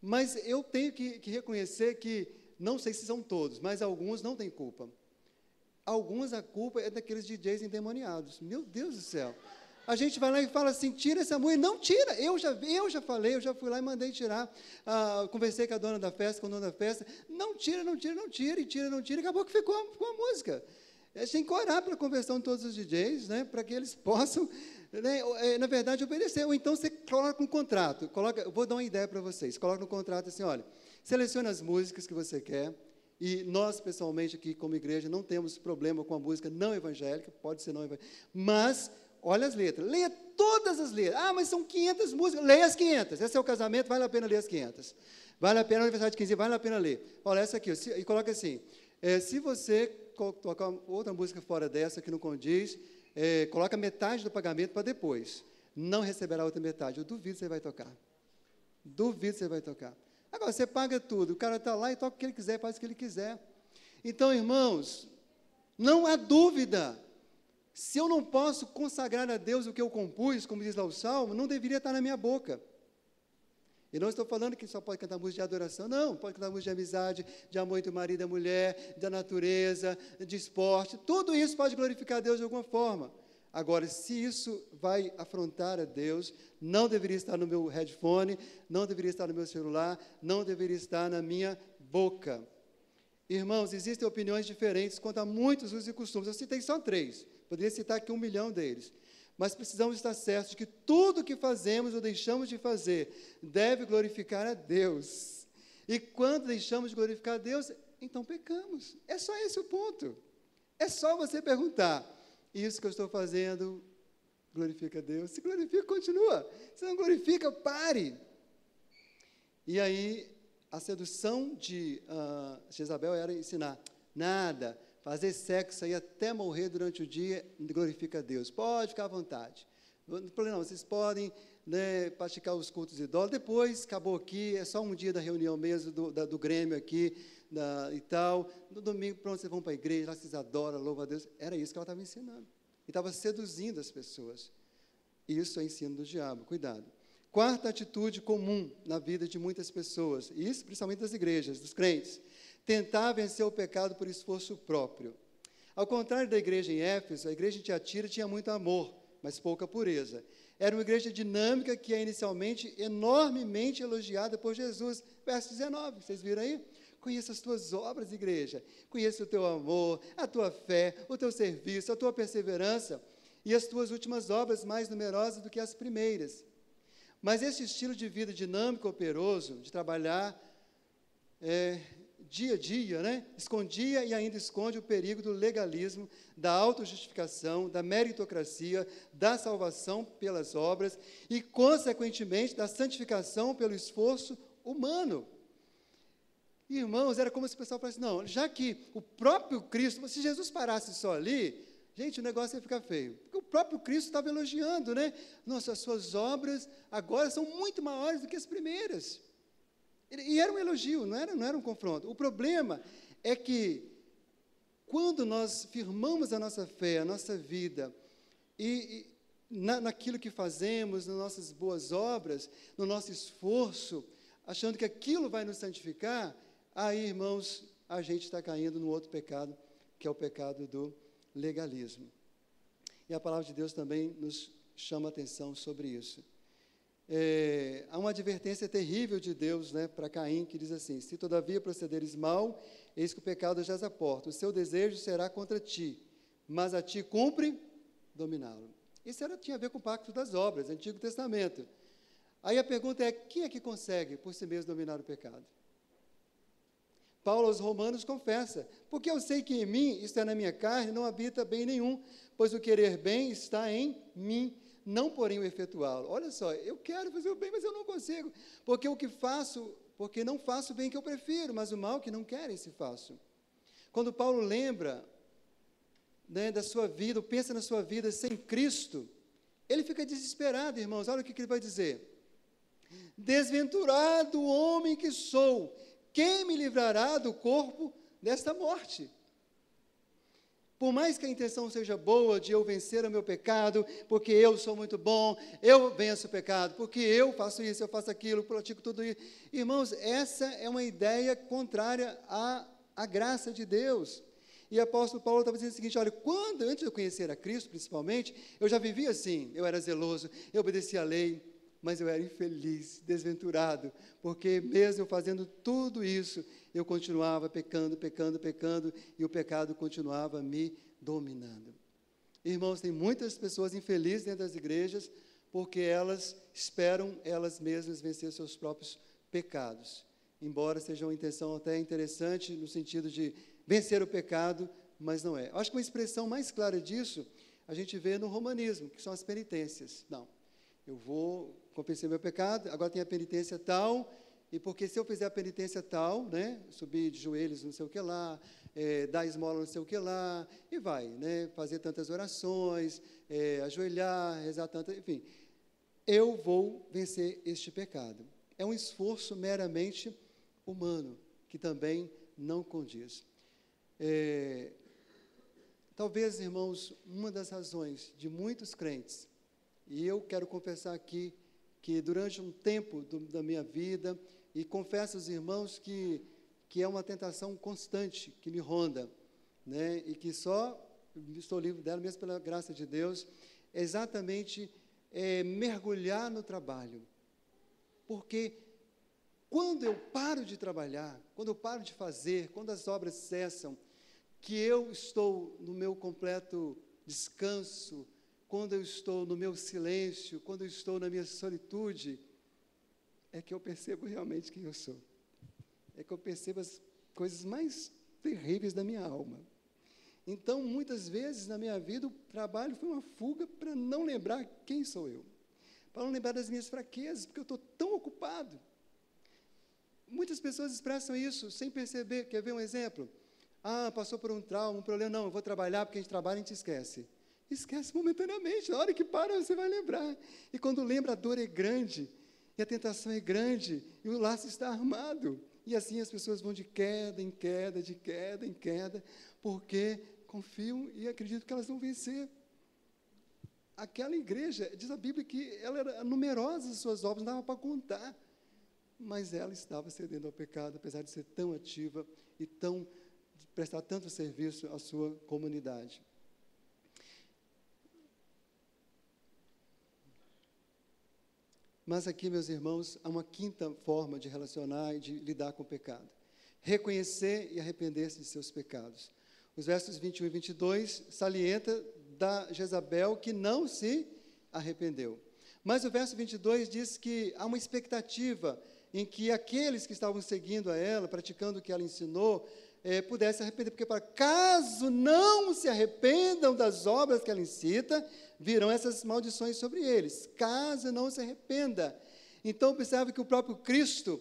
Mas eu tenho que reconhecer que, não sei se são todos, mas alguns não têm culpa. Alguns a culpa é daqueles DJs endemoniados. Meu Deus do céu. A gente vai lá e fala assim, tira essa música. Não tira. Eu já falei, eu já fui lá e mandei tirar. Conversei com a dona da festa, com o dono da festa. Não tira, não tira, não tira. E tira, não tira. Acabou que ficou a música. A gente tem que orar pela conversão de todos os DJs, né, para que eles possam, né, na verdade, obedecer. Ou então você coloca um contrato. Eu vou dar uma ideia para vocês. Coloca no contrato assim, olha, selecione as músicas que você quer. E nós, pessoalmente, aqui como igreja, não temos problema com a música não evangélica, pode ser não evangélica, mas olha as letras, leia todas as letras. Ah, mas são 500 músicas, leia as 500. Esse é o casamento, vale a pena ler as 500. Vale a pena, o aniversário de 15, vale a pena ler. Olha, essa aqui, e coloca assim, se você tocar outra música fora dessa que não condiz, coloca metade do pagamento para depois. Não receberá outra metade. Eu duvido que você vai tocar. Duvido que você vai tocar. Agora, você paga tudo, o cara está lá e toca o que ele quiser, faz o que ele quiser. Então, irmãos, não há dúvida. Se eu não posso consagrar a Deus o que eu compus, como diz lá o Salmo, não deveria estar na minha boca. E não estou falando que só pode cantar música de adoração, não, pode cantar música de amizade, de amor entre o marido e a mulher, da natureza, de esporte, tudo isso pode glorificar a Deus de alguma forma. Agora, se isso vai afrontar a Deus, não deveria estar no meu headphone, não deveria estar no meu celular, não deveria estar na minha boca. Irmãos, existem opiniões diferentes quanto a muitos usos e costumes. Eu citei só 3, poderia citar aqui 1 milhão deles. Mas precisamos estar certos de que tudo que fazemos ou deixamos de fazer deve glorificar a Deus. E quando deixamos de glorificar a Deus, então pecamos. É só esse o ponto. É só você perguntar, isso que eu estou fazendo glorifica a Deus? Se glorifica, continua. Se não glorifica, pare. E aí, a sedução de Jezabel era ensinar, nada, fazer sexo aí até morrer durante o dia, glorifica a Deus. Pode ficar à vontade. Não, vocês podem, né, praticar os cultos idosos. Depois, acabou aqui, é só um dia da reunião mesmo, do Grêmio aqui, e tal. No domingo, pronto, vocês vão para a igreja, lá vocês adoram, louvam a Deus. Era isso que ela estava ensinando. E estava seduzindo as pessoas. Isso é ensino do diabo, cuidado. Quarta atitude comum na vida de muitas pessoas, e isso principalmente das igrejas, dos crentes, tentar vencer o pecado por esforço próprio. Ao contrário da igreja em Éfeso, a igreja em Tiatira tinha muito amor, mas pouca pureza. Era uma igreja dinâmica que é inicialmente enormemente elogiada por Jesus. Verso 19, vocês viram aí? Conheça as tuas obras, igreja. Conheça o teu amor, a tua fé, o teu serviço, a tua perseverança e as tuas últimas obras mais numerosas do que as primeiras. Mas esse estilo de vida dinâmico, operoso, de trabalhar dia a dia, né, escondia e ainda esconde o perigo do legalismo, da autojustificação, da meritocracia, da salvação pelas obras e, consequentemente, da santificação pelo esforço humano. Irmãos, era como se o pessoal falasse, não, já que o próprio Cristo, se Jesus parasse só ali, gente, o negócio ia ficar feio. Porque o próprio Cristo estava elogiando, né? Nossa, as suas obras agora são muito maiores do que as primeiras. E era um elogio, não era um confronto. O problema é que, quando nós firmamos a nossa fé, a nossa vida, naquilo que fazemos, nas nossas boas obras, no nosso esforço, achando que aquilo vai nos santificar, aí, irmãos, a gente está caindo no outro pecado, que é o pecado do legalismo. E a palavra de Deus também nos chama a atenção sobre isso. Há uma advertência terrível de Deus, né, para Caim, que diz assim, se todavia procederes mal, eis que o pecado jaz à porta, o seu desejo será contra ti, mas a ti cumpre dominá-lo. Isso tinha a ver com o pacto das obras, Antigo Testamento. Aí a pergunta é, quem é que consegue por si mesmo dominar o pecado? Paulo aos Romanos confessa, porque eu sei que em mim, isto é, na minha carne, não habita bem nenhum, pois o querer bem está em mim, não porém o efetuá-lo. Olha só, eu quero fazer o bem, mas eu não consigo, porque não faço o bem que eu prefiro, mas o mal que não quero, esse faço. Quando Paulo lembra, né, da sua vida, ou pensa na sua vida sem Cristo, ele fica desesperado, irmãos. Olha o que ele vai dizer. Desventurado homem que sou, quem me livrará do corpo desta morte? Por mais que a intenção seja boa de eu vencer o meu pecado, porque eu sou muito bom, eu venço o pecado, porque eu faço isso, eu faço aquilo, pratico tudo isso. Irmãos, essa é uma ideia contrária à graça de Deus. E o apóstolo Paulo estava dizendo o seguinte, olha, antes de eu conhecer a Cristo, principalmente, eu já vivia assim, eu era zeloso, eu obedecia à lei, mas eu era infeliz, desventurado, porque mesmo eu fazendo tudo isso, eu continuava pecando, e o pecado continuava me dominando. Irmãos, tem muitas pessoas infelizes dentro das igrejas porque elas esperam elas mesmas vencer seus próprios pecados. Embora seja uma intenção até interessante no sentido de vencer o pecado, mas não é. Acho que uma expressão mais clara disso a gente vê no romanismo, que são as penitências. Não, eu vou compensar meu pecado, agora tem a penitência tal, e porque se eu fizer a penitência tal, né, subir de joelhos não sei o que lá, dar esmola não sei o que lá, e vai, né, fazer tantas orações, ajoelhar, rezar tantas, enfim, eu vou vencer este pecado. É um esforço meramente humano, que também não condiz. Talvez, irmãos, uma das razões de muitos crentes, e eu quero confessar aqui, que durante um tempo da minha vida, e confesso aos irmãos que é uma tentação constante que me ronda, né, e que só estou livre dela, mesmo pela graça de Deus, é exatamente mergulhar no trabalho. Porque quando eu paro de trabalhar, quando eu paro de fazer, quando as obras cessam, que eu estou no meu completo descanso, quando eu estou no meu silêncio, quando eu estou na minha solitude, é que eu percebo realmente quem eu sou. É que eu percebo as coisas mais terríveis da minha alma. Então, muitas vezes na minha vida, o trabalho foi uma fuga para não lembrar quem sou eu, para não lembrar das minhas fraquezas, porque eu estou tão ocupado. Muitas pessoas expressam isso sem perceber. Quer ver um exemplo? Passou por um trauma, um problema. Não, eu vou trabalhar, porque a gente trabalha e a gente esquece. Esquece momentaneamente, na hora que para você vai lembrar. E quando lembra, a dor é grande, e a tentação é grande, e o laço está armado. E assim as pessoas vão de queda em queda, de queda em queda, porque confiam e acreditam que elas vão vencer. Aquela igreja, diz a Bíblia que ela era numerosa, as suas obras, não dava para contar, mas ela estava cedendo ao pecado, apesar de ser tão ativa e de prestar tanto serviço à sua comunidade. Mas aqui, meus irmãos, há uma quinta forma de relacionar e de lidar com o pecado. Reconhecer e arrepender-se de seus pecados. Os versos 21 e 22 salienta da Jezabel que não se arrependeu. Mas o verso 22 diz que há uma expectativa em que aqueles que estavam seguindo a ela, praticando o que ela ensinou, pudessem arrepender, porque para caso não se arrependam das obras que ela incita, virão essas maldições sobre eles, caso não se arrependa. Então, observe que o próprio Cristo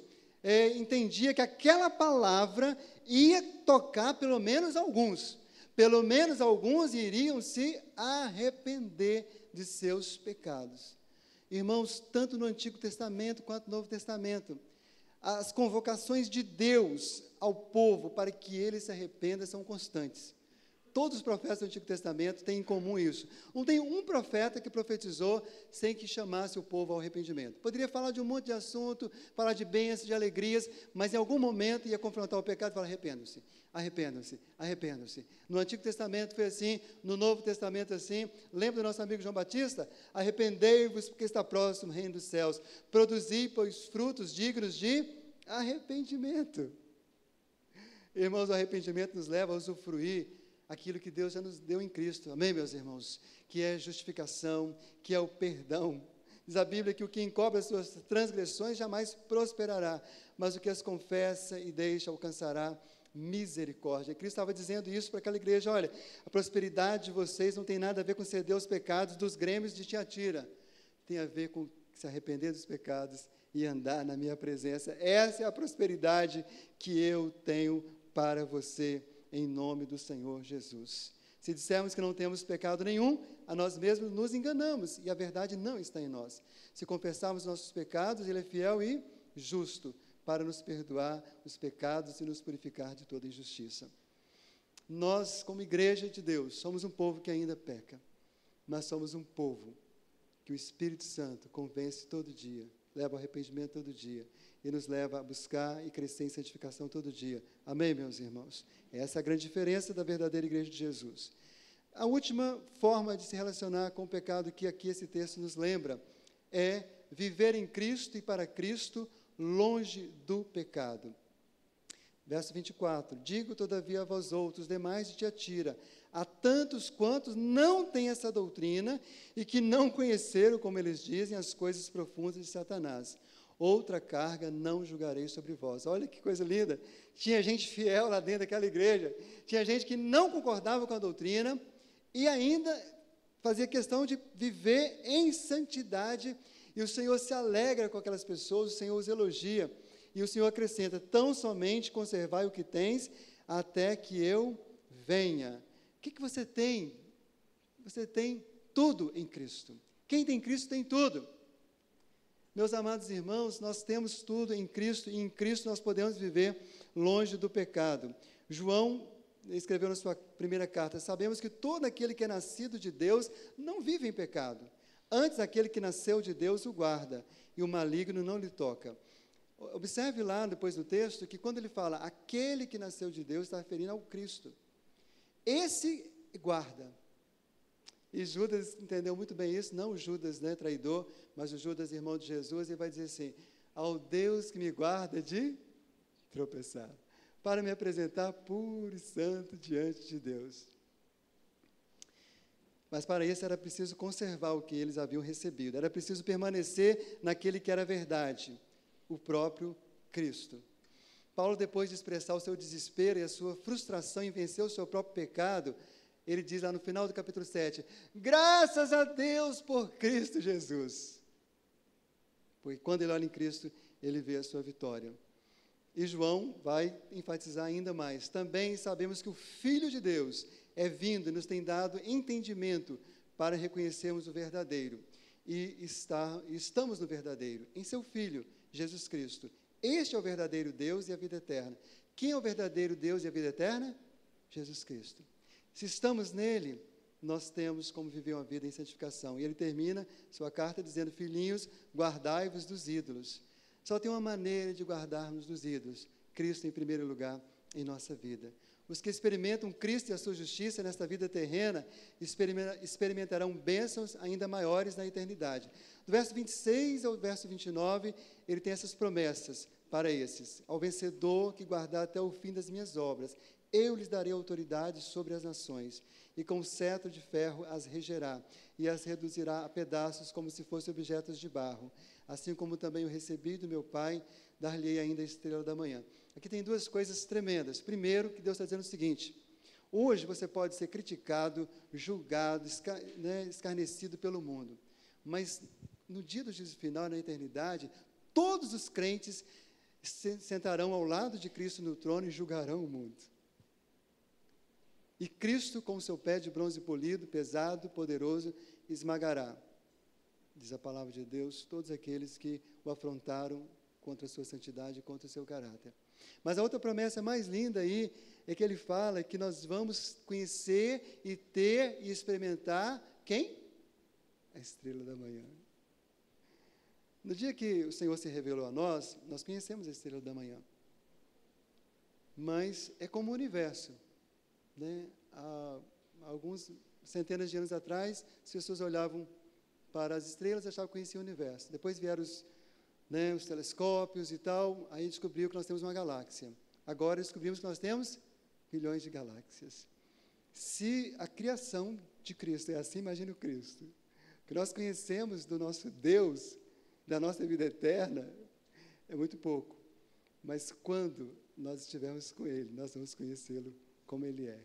entendia que aquela palavra ia tocar pelo menos alguns iriam se arrepender de seus pecados. Irmãos, tanto no Antigo Testamento quanto no Novo Testamento, as convocações de Deus ao povo para que ele se arrependa são constantes. Todos os profetas do Antigo Testamento têm em comum isso. Não tem um profeta que profetizou sem que chamasse o povo ao arrependimento. Poderia falar de um monte de assunto, falar de bênçãos, de alegrias, mas em algum momento ia confrontar o pecado e falar: arrependam-se, arrependam-se, arrependam-se. No Antigo Testamento foi assim, no Novo Testamento assim. Lembra do nosso amigo João Batista? Arrependei-vos, porque está próximo o reino dos céus. Produzi, pois, frutos dignos de arrependimento. Irmãos, o arrependimento nos leva a usufruir aquilo que Deus já nos deu em Cristo, amém, meus irmãos? Que é justificação, que é o perdão. Diz a Bíblia que o que encobre as suas transgressões jamais prosperará, mas o que as confessa e deixa alcançará misericórdia. Cristo estava dizendo isso para aquela igreja: olha, a prosperidade de vocês não tem nada a ver com ceder os pecados dos grêmios de Tiatira, tem a ver com se arrepender dos pecados e andar na minha presença. Essa é a prosperidade que eu tenho para você, em nome do Senhor Jesus. Se dissermos que não temos pecado nenhum, a nós mesmos nos enganamos, e a verdade não está em nós. Se confessarmos nossos pecados, Ele é fiel e justo para nos perdoar os pecados e nos purificar de toda injustiça. Nós, como igreja de Deus, somos um povo que ainda peca, mas somos um povo que o Espírito Santo convence todo dia, leva ao arrependimento todo dia, e nos leva a buscar e crescer em santificação todo dia. Amém, meus irmãos? Essa é a grande diferença da verdadeira igreja de Jesus. A última forma de se relacionar com o pecado que aqui esse texto nos lembra é viver em Cristo e para Cristo, longe do pecado. Verso 24: digo, todavia, a vós outros, demais de Tiatira, a tantos quantos não têm essa doutrina e que não conheceram, como eles dizem, as coisas profundas de Satanás. Outra carga não julgarei sobre vós. Olha que coisa linda. Tinha gente fiel lá dentro daquela igreja. Tinha gente que não concordava com a doutrina e ainda fazia questão de viver em santidade. E o Senhor se alegra com aquelas pessoas, o Senhor os elogia. E o Senhor acrescenta: tão somente conservai o que tens, até que eu venha. O que você tem? Você tem tudo em Cristo. Quem tem Cristo tem tudo. Meus amados irmãos, nós temos tudo em Cristo, e em Cristo nós podemos viver longe do pecado. João escreveu na sua primeira carta: sabemos que todo aquele que é nascido de Deus não vive em pecado. Antes, aquele que nasceu de Deus o guarda, e o maligno não lhe toca. Observe lá, depois do texto, que quando ele fala aquele que nasceu de Deus, está referindo ao Cristo. Esse guarda. E Judas entendeu muito bem isso, não o Judas, né, traidor, mas o Judas, irmão de Jesus, ele vai dizer assim: ao Deus que me guarda de tropeçar, para me apresentar puro e santo diante de Deus. Mas para isso era preciso conservar o que eles haviam recebido, era preciso permanecer naquele que era verdade, o próprio Cristo. Paulo, depois de expressar o seu desespero e a sua frustração em vencer o seu próprio pecado, ele diz lá no final do capítulo 7, graças a Deus por Cristo Jesus. Porque quando ele olha em Cristo, ele vê a sua vitória. E João vai enfatizar ainda mais. Também sabemos que o Filho de Deus é vindo e nos tem dado entendimento para reconhecermos o verdadeiro. E estamos no verdadeiro, em seu Filho, Jesus Cristo. Este é o verdadeiro Deus e a vida eterna. Quem é o verdadeiro Deus e a vida eterna? Jesus Cristo. Se estamos nele, nós temos como viver uma vida em santificação. E ele termina sua carta dizendo: filhinhos, guardai-vos dos ídolos. Só tem uma maneira de guardarmos dos ídolos: Cristo em primeiro lugar em nossa vida. Os que experimentam Cristo e a sua justiça nesta vida terrena, experimentarão bênçãos ainda maiores na eternidade. Do verso 26 ao verso 29, ele tem essas promessas para esses: ao vencedor que guardar até o fim das minhas obras, eu lhes darei autoridade sobre as nações, e com cetro de ferro as regerá, e as reduzirá a pedaços como se fossem objetos de barro. Assim como também eu recebi do meu Pai, dar-lhe-ei ainda a estrela da manhã. Aqui tem duas coisas tremendas. Primeiro, que Deus está dizendo o seguinte: hoje você pode ser criticado, julgado, escarnecido pelo mundo, mas no dia do juízo final, na eternidade, todos os crentes sentarão ao lado de Cristo no trono e julgarão o mundo. E Cristo, com o seu pé de bronze polido, pesado, poderoso, esmagará, diz a palavra de Deus, todos aqueles que o afrontaram contra a sua santidade e contra o seu caráter. Mas a outra promessa mais linda aí é que ele fala que nós vamos conhecer e ter e experimentar quem? A estrela da manhã. No dia que o Senhor se revelou a nós, nós conhecemos a estrela da manhã. Mas é como o universo. Né? Há alguns centenas de anos atrás, as pessoas olhavam para as estrelas e achavam que conheciam o universo. Depois vieram os telescópios e tal, aí descobriu que nós temos uma galáxia. Agora descobrimos que nós temos milhões de galáxias. Se a criação de Cristo é assim, imagine o Cristo. O que nós conhecemos do nosso Deus, da nossa vida eterna, é muito pouco. Mas quando nós estivermos com Ele, nós vamos conhecê-lo como Ele é.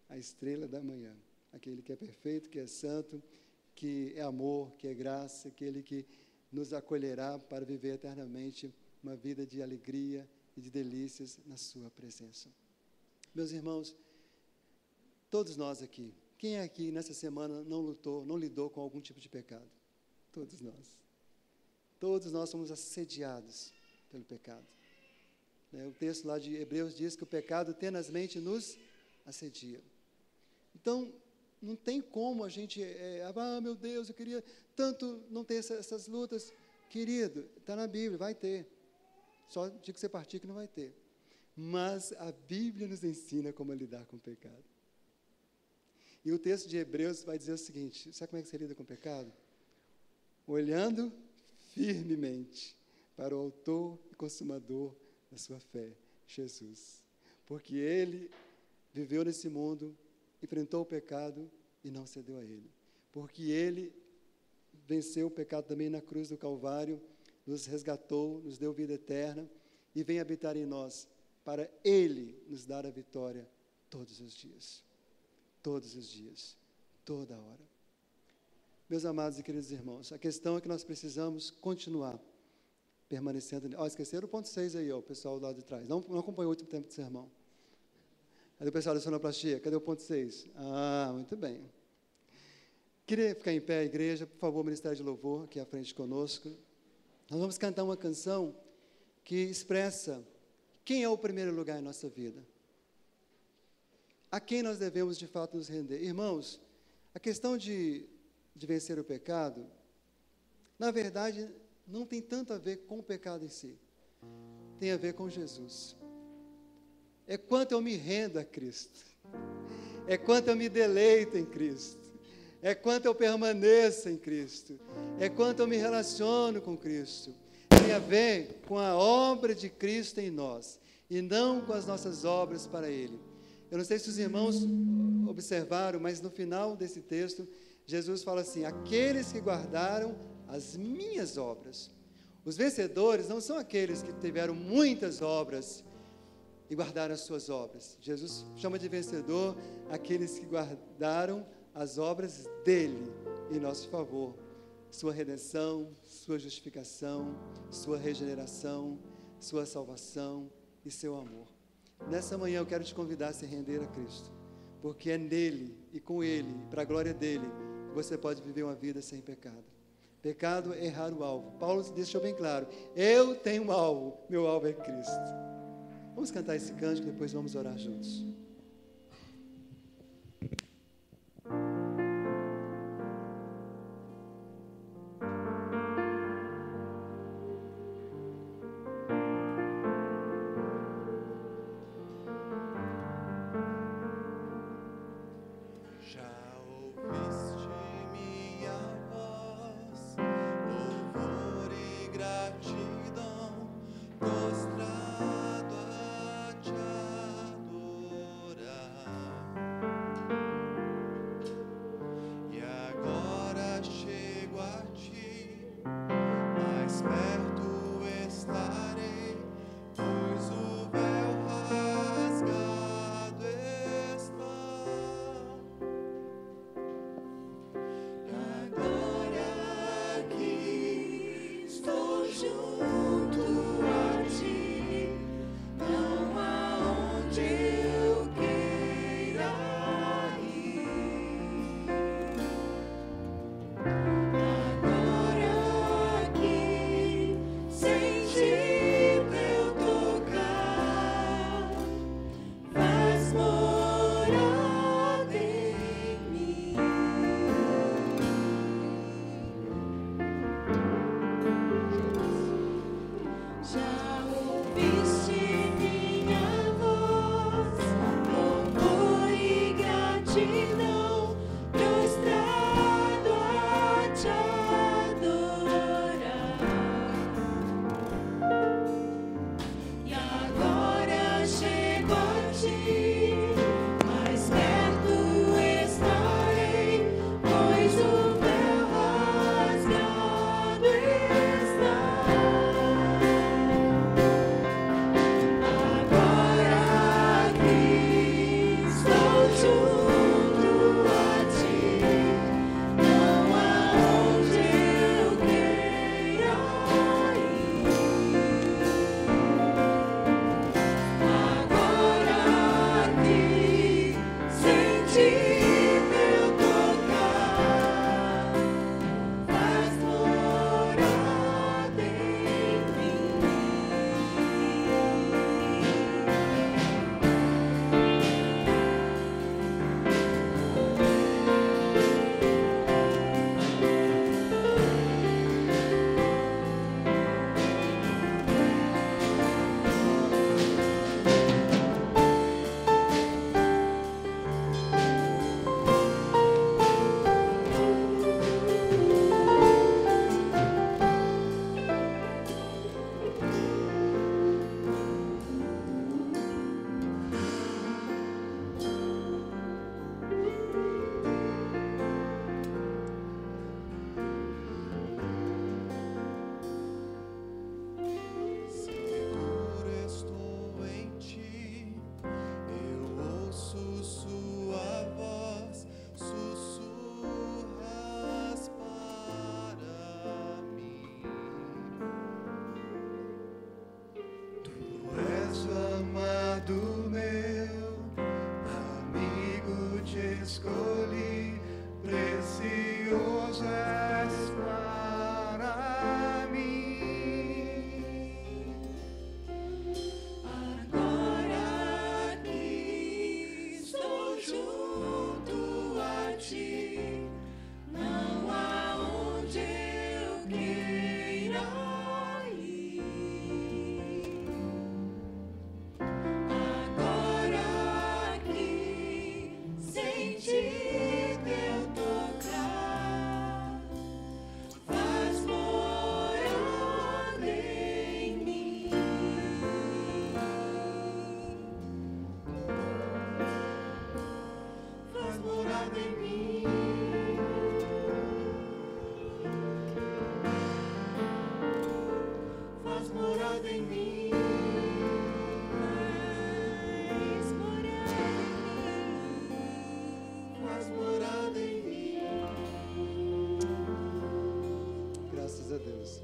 A estrela da manhã. Aquele que é perfeito, que é santo, que é amor, que é graça, aquele que nos acolherá para viver eternamente uma vida de alegria e de delícias na sua presença. Meus irmãos, todos nós aqui, quem é aqui nessa semana não lidou com algum tipo de pecado? Todos nós. Todos nós somos assediados pelo pecado. O texto lá de Hebreus diz que o pecado tenazmente nos assedia. Então, não tem como a gente, meu Deus, eu queria tanto não ter essas lutas. Querido, está na Bíblia, vai ter. Só de que você partir que não vai ter. Mas a Bíblia nos ensina como lidar com o pecado. E o texto de Hebreus vai dizer o seguinte: sabe como é que você lida com o pecado? Olhando firmemente para o autor e consumador da sua fé, Jesus. Porque Ele viveu nesse mundo enfrentou o pecado e não cedeu a ele. Porque ele venceu o pecado também na cruz do Calvário, nos resgatou, nos deu vida eterna e vem habitar em nós, para ele nos dar a vitória todos os dias. Todos os dias, toda hora. Meus amados e queridos irmãos, a questão é que nós precisamos continuar permanecendo. Esqueceram o ponto 6 aí, o pessoal lá de trás. Não acompanhou o último tempo de sermão. Cadê o pessoal da sonoplastia? Cadê o ponto 6? Muito bem. Queria ficar em pé, a igreja, por favor, Ministério de Louvor, aqui à frente conosco. Nós vamos cantar uma canção que expressa quem é o primeiro lugar em nossa vida. A quem nós devemos, de fato, nos render. Irmãos, a questão de vencer o pecado, na verdade, não tem tanto a ver com o pecado em si. Tem a ver com Jesus. É quanto eu me rendo a Cristo. É quanto eu me deleito em Cristo. É quanto eu permaneço em Cristo. É quanto eu me relaciono com Cristo. Tem a ver com a obra de Cristo em nós, e não com as nossas obras para Ele. Eu não sei se os irmãos observaram, mas no final desse texto, Jesus fala assim: aqueles que guardaram as minhas obras. Os vencedores não são aqueles que tiveram muitas obras e guardaram as suas obras. Jesus chama de vencedor aqueles que guardaram as obras dele em nosso favor. Sua redenção, sua justificação, sua regeneração, sua salvação e seu amor. Nessa manhã eu quero te convidar a se render a Cristo, porque é nele e com ele, para a glória dele, que você pode viver uma vida sem pecado. Pecado é errar o alvo. Paulo deixou bem claro: eu tenho um alvo, meu alvo é Cristo. Vamos cantar esse cântico, depois vamos orar juntos. Prostrado a te adorar.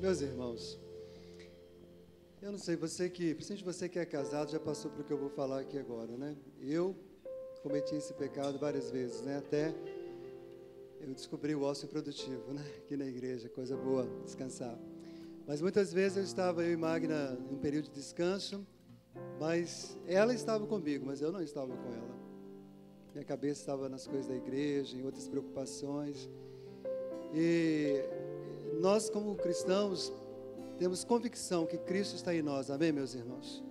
Meus irmãos, eu não sei, principalmente você que é casado, já passou pelo que eu vou falar aqui agora, né? Eu cometi esse pecado várias vezes, né? Até eu descobri o ócio produtivo, né? Aqui na igreja, coisa boa, descansar. Mas muitas vezes eu e Magna, em um período de descanso, mas ela estava comigo, mas eu não estava com ela. Minha cabeça estava nas coisas da igreja, em outras preocupações. E nós, como cristãos, temos convicção que Cristo está em nós, amém, meus irmãos?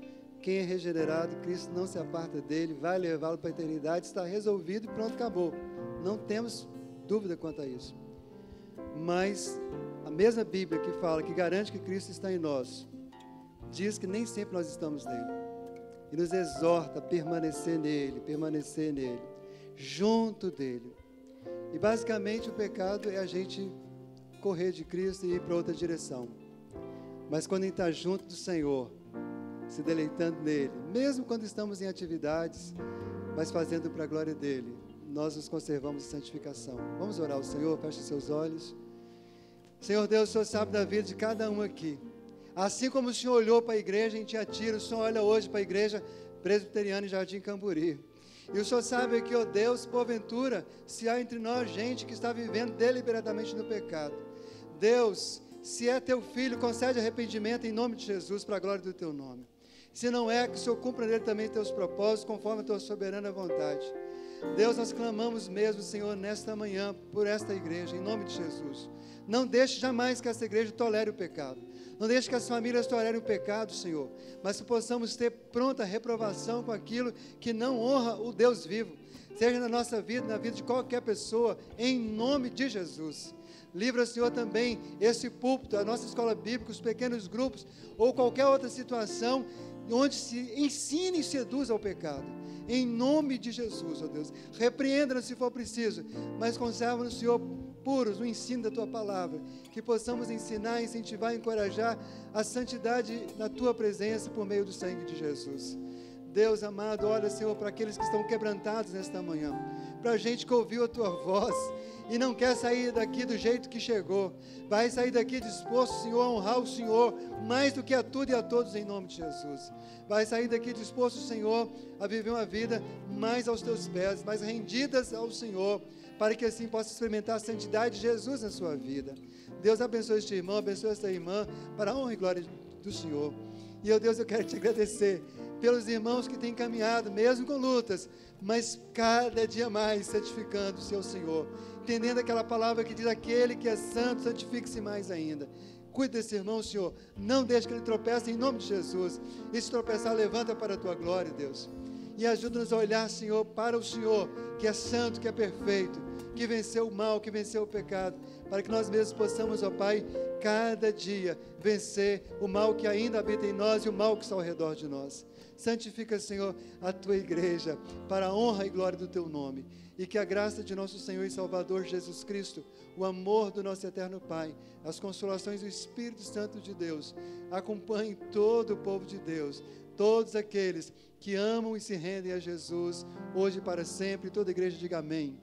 Quem é regenerado, Cristo não se aparta dele, vai levá-lo para a eternidade, está resolvido e pronto, acabou. Não temos dúvida quanto a isso. Mas a mesma Bíblia que fala, que garante que Cristo está em nós, diz que nem sempre nós estamos nele. E nos exorta a permanecer nele, junto dele. E basicamente o pecado é a gente correr de Cristo e ir para outra direção. Mas quando a gente está junto do Senhor, se deleitando nele, mesmo quando estamos em atividades, mas fazendo para a glória dele, nós nos conservamos em santificação. Vamos orar ao Senhor, feche seus olhos. Senhor Deus, o Senhor sabe da vida de cada um aqui. Assim como o Senhor olhou para a igreja em Tiatira, o Senhor olha hoje para a igreja presbiteriana em Jardim Camburi. E o Senhor sabe que, ó Deus, porventura, se há entre nós gente que está vivendo deliberadamente no pecado. Deus, se é teu filho, concede arrependimento em nome de Jesus, para a glória do teu nome. Se não é, que o Senhor cumpra nele também teus propósitos, conforme a tua soberana vontade. Deus, nós clamamos mesmo, Senhor, nesta manhã, por esta igreja, em nome de Jesus. Não deixe jamais que essa igreja tolere o pecado. Não deixe que as famílias tolerem o pecado, Senhor. Mas que possamos ter pronta reprovação com aquilo que não honra o Deus vivo. Seja na nossa vida, na vida de qualquer pessoa, em nome de Jesus. Livra, Senhor, também esse púlpito, a nossa escola bíblica, os pequenos grupos, ou qualquer outra situação, onde se ensine e seduza ao pecado. Em nome de Jesus, ó Deus. Repreenda-nos se for preciso, mas conserva-nos, Senhor, puros no ensino da Tua palavra. Que possamos ensinar, incentivar e encorajar a santidade na Tua presença por meio do sangue de Jesus. Deus amado, olha, Senhor, para aqueles que estão quebrantados nesta manhã. Para a gente que ouviu a Tua voz e não quer sair daqui do jeito que chegou. Vai sair daqui disposto, Senhor, a honrar o Senhor mais do que a tudo e a todos em nome de Jesus. Vai sair daqui disposto, Senhor, a viver uma vida mais aos Teus pés, mais rendidas ao Senhor, para que assim possa experimentar a santidade de Jesus na sua vida. Deus abençoe este irmão, abençoe esta irmã, para a honra e glória do Senhor. E, ó Deus, eu quero te agradecer pelos irmãos que têm caminhado, mesmo com lutas, mas cada dia mais santificando-se ao Senhor, entendendo aquela palavra que diz: aquele que é santo, santifique-se mais ainda. Cuide desse irmão, Senhor, não deixe que ele tropece em nome de Jesus, e se tropeçar, levanta para a Tua glória, Deus, e ajuda-nos a olhar, Senhor, para o Senhor, que é santo, que é perfeito, que venceu o mal, que venceu o pecado, para que nós mesmos possamos, ó Pai, cada dia vencer o mal que ainda habita em nós e o mal que está ao redor de nós. Santifica, Senhor, a Tua igreja, para a honra e glória do Teu nome, e que a graça de nosso Senhor e Salvador Jesus Cristo, o amor do nosso eterno Pai, as consolações do Espírito Santo de Deus, acompanhe todo o povo de Deus, todos aqueles que amam e se rendem a Jesus, hoje e para sempre. Toda a igreja diga amém.